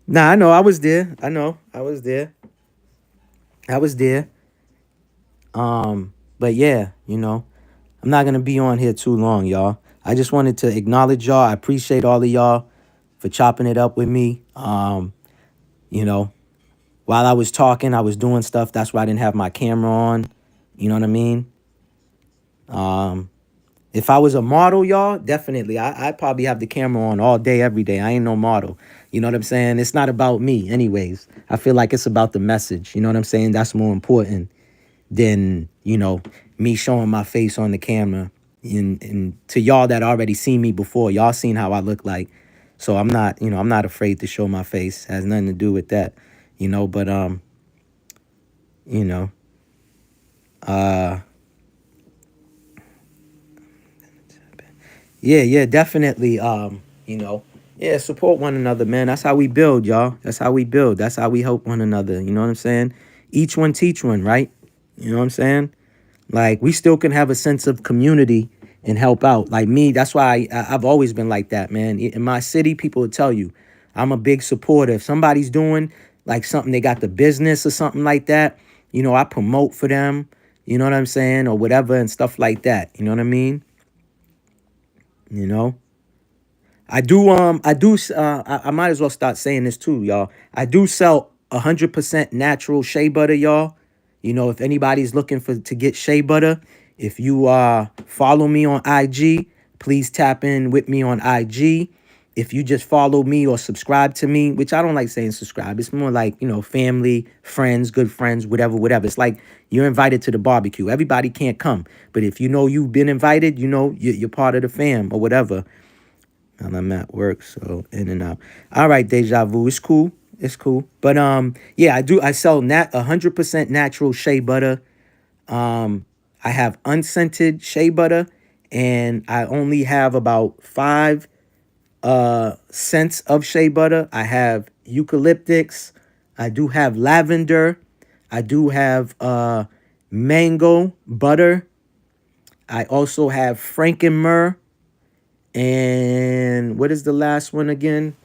Nah, I know I was there. I know I was there. I was there. But yeah, I'm not gonna be on here too long, y'all. I just wanted to acknowledge y'all. I appreciate all of y'all for chopping it up with me. You know, while I was talking, I was doing stuff. That's why I didn't have my camera on. You know what I mean? Um, if I was a model, y'all, definitely, I'd probably have the camera on all day, every day. I ain't no model. You know what I'm saying? It's not about me, anyways. I feel like it's about the message. You know what I'm saying? That's more important than, me showing my face on the camera. And to y'all that already seen me before, y'all seen how I look like. So I'm not afraid to show my face. It has nothing to do with that, but you know, uh yeah, definitely. Yeah, support one another, man. That's how we build, y'all. That's how we build. That's how we help one another. You know what I'm saying? Each one teach one, right? You know what I'm saying? Like we still can have a sense of community and help out. Like me, that's why I've always been like that, man. In my city, people will tell you I'm a big supporter. If somebody's doing like something, they got the business or something like that, I promote for them. You know what I'm saying? Or whatever and stuff like that. You know what I mean? You know? I might as well start saying this too, y'all. I do sell 100% natural shea butter, y'all. If anybody's looking to get shea butter, if you follow me on IG, please tap in with me on IG. If you just follow me or subscribe to me, which I don't like saying subscribe, it's more like, family, friends, good friends, whatever. It's like you're invited to the barbecue. Everybody can't come. But if you've been invited, you're part of the fam or whatever. And I'm at work, so in and out. All right, deja vu. It's cool. It's cool. But yeah, I sell 100% natural shea butter. Um, I have unscented shea butter, and I only have about 5 scents of shea butter. I have eucalyptics. I do have lavender. I do have mango butter. I also have frankenmyrrh. And what is the last one again?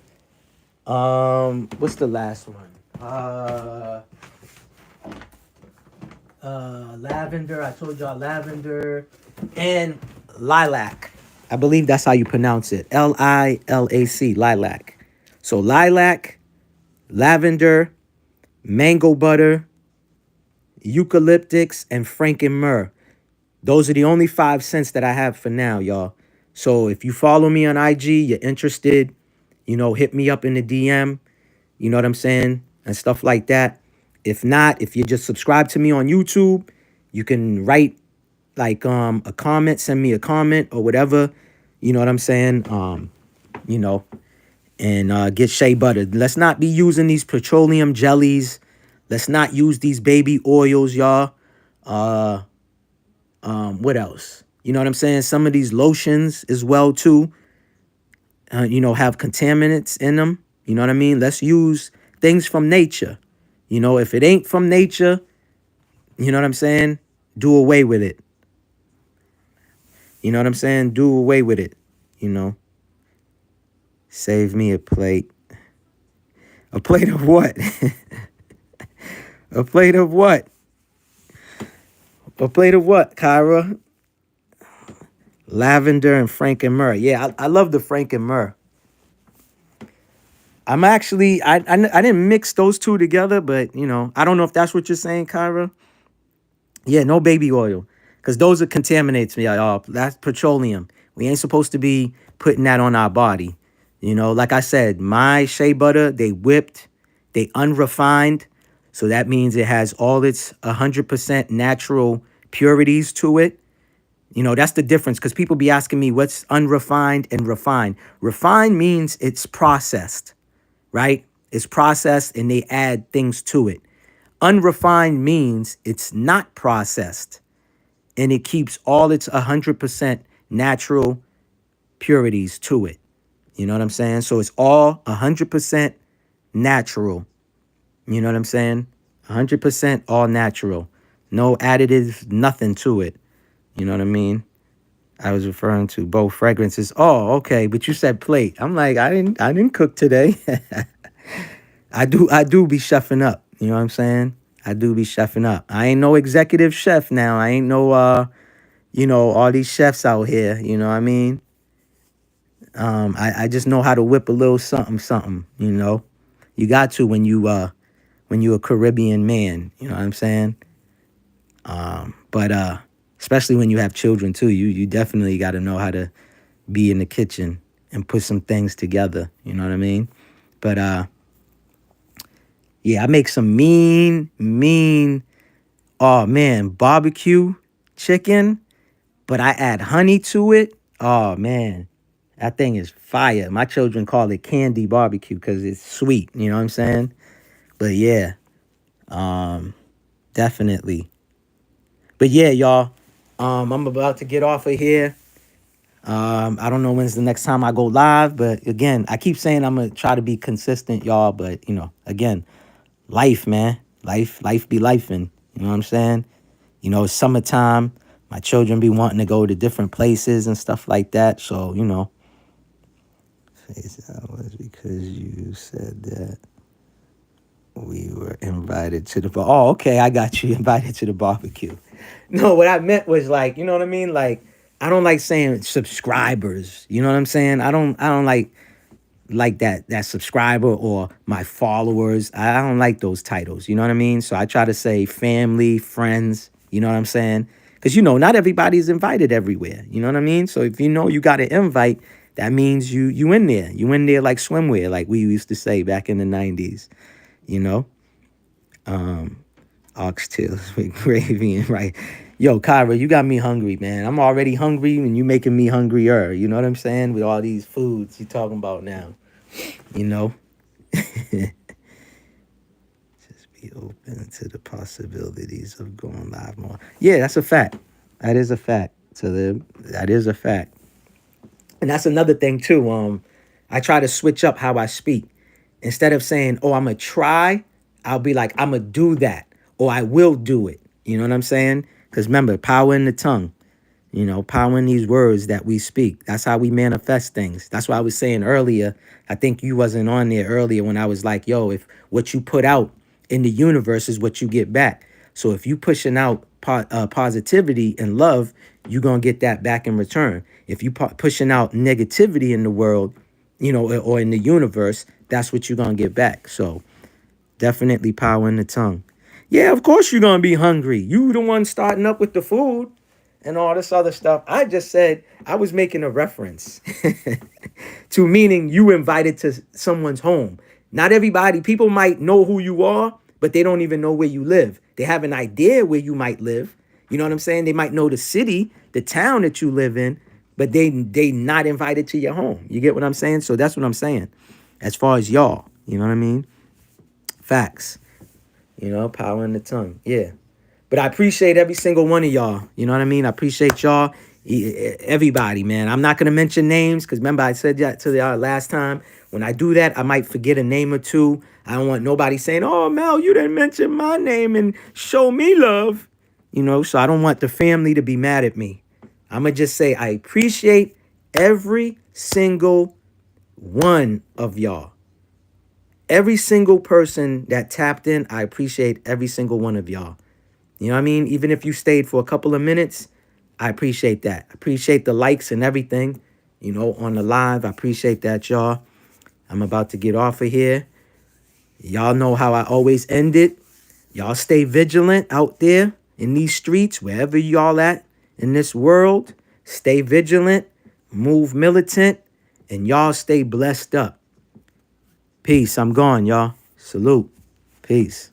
What's the last one? Lavender. I told y'all lavender and lilac. I believe that's how you pronounce it. Lilac. Lilac. So lilac, lavender, mango butter, eucalyptics, and frankenmyrrh. Those are the only 5 cents that I have for now, y'all. So if you follow me on IG, you're interested, hit me up in the DM, you know what I'm saying? And stuff like that. If not, if you just subscribe to me on YouTube, you can write like a comment, send me a comment or whatever, you know what I'm saying? You know, and get shea butter. Let's not be using these petroleum jellies. Let's not use these baby oils, y'all. Uh what else? You know what I'm saying? Some of these lotions as well too, have contaminants in them. You know what I mean? Let's use things from nature. If it ain't from nature, you know what I'm saying? Do away with it. You know what I'm saying? Do away with it. You know, save me a plate. A plate of what? A plate of what? A plate of what, Kyra? Lavender and frankenmyrrh. Yeah, I love the frankenmyrrh. I'm actually, I didn't mix those two together, but, I don't know if that's what you're saying, Kyra. Yeah, no baby oil. Because those are contaminates me, y'all. That's petroleum. We ain't supposed to be putting that on our body. Like I said, my shea butter, they whipped, they unrefined. So that means it has all its 100% natural purities to it. That's the difference because people be asking me what's unrefined and refined. Refined means it's processed, right? It's processed and they add things to it. Unrefined means it's not processed and it keeps all its 100% natural purities to it. You know what I'm saying? So it's all 100% natural. You know what I'm saying? 100% all natural. No additives, nothing to it. You know what I mean? I was referring to both fragrances. Oh, okay, but you said plate. I'm like, I didn't cook today. I do be chefing up. You know what I'm saying? I do be chefing up. I ain't no executive chef now. I ain't no all these chefs out here, you know what I mean? I just know how to whip a little something, something, You got to when you a Caribbean man, you know what I'm saying? But especially when you have children too, you definitely got to know how to be in the kitchen and put some things together, you know what I mean? But yeah, I make some mean, oh man, barbecue chicken, but I add honey to it. Oh man, that thing is fire. My children call it candy barbecue because it's sweet, you know what I'm saying? But yeah, definitely. But yeah, y'all, I'm about to get off of here. I don't know when's the next time I go live, but again, I keep saying I'm gonna try to be consistent, y'all. But again, life, man, life be lifing. You know what I'm saying? It's summertime. My children be wanting to go to different places and stuff like that. So that was because you said that we were invited to the bar. Oh, okay, I got you invited to the barbecue. No, what I meant was like, you know what I mean? Like, I don't like saying subscribers. You know what I'm saying? I don't like that subscriber or my followers. I don't like those titles. You know what I mean? So I try to say family, friends. You know what I'm saying? Because not everybody's invited everywhere. You know what I mean? So if you got an invite, that means you in there. You in there like swimwear, like we used to say back in the 90s. You know. Oxtails with gravy and rice. Yo, Kyra, you got me hungry, man. I'm already hungry and you making me hungrier. You know what I'm saying? With all these foods you talking about now. You know? Just be open to the possibilities of going live more. Yeah, that's a fact. That is a fact. That is a fact. And that's another thing too. I try to switch up how I speak. Instead of saying, "Oh, I'm gonna try," I'll be like, "I'm gonna do that," or "I will do it." You know what I'm saying? Because remember, power in the tongue. You know, power in these words that we speak. That's how we manifest things. That's why I was saying earlier. I think you wasn't on there earlier when I was like, "Yo, if what you put out in the universe is what you get back." So if you pushing out positivity and love, you're gonna get that back in return. If you pushing out negativity in the world, you know, or in the universe, that's what you're gonna get back. So definitely power in the tongue. Yeah, of course you're gonna be hungry. You the one starting up with the food and all this other stuff. I just said I was making a reference to meaning you invited to someone's home. Not everybody, people might know who you are, but they don't even know where you live. They have an idea where you might live. You know what I'm saying? They might know the city, the town that you live in, but they not invited to your home. You get what I'm saying? So that's what I'm saying. As far as y'all, you know what I mean? Facts. You know, power in the tongue. Yeah. But I appreciate every single one of y'all. You know what I mean? I appreciate y'all, everybody, man. I'm not going to mention names because remember I said that to y'all last time. When I do that, I might forget a name or two. I don't want nobody saying, "Oh, Mel, you didn't mention my name and show me love." You know, so I don't want the family to be mad at me. I'm going to just say I appreciate every single one of y'all. Every single person that tapped in, I appreciate every single one of y'all. You know what I mean? Even if you stayed for a couple of minutes, I appreciate that. I appreciate the likes and everything, you know, on the live. I appreciate that, y'all. I'm about to get off of here. Y'all know how I always end it. Y'all stay vigilant out there in these streets, wherever y'all at in this world. Stay vigilant, move militant, and y'all stay blessed up. Peace. I'm gone, y'all. Salute. Peace.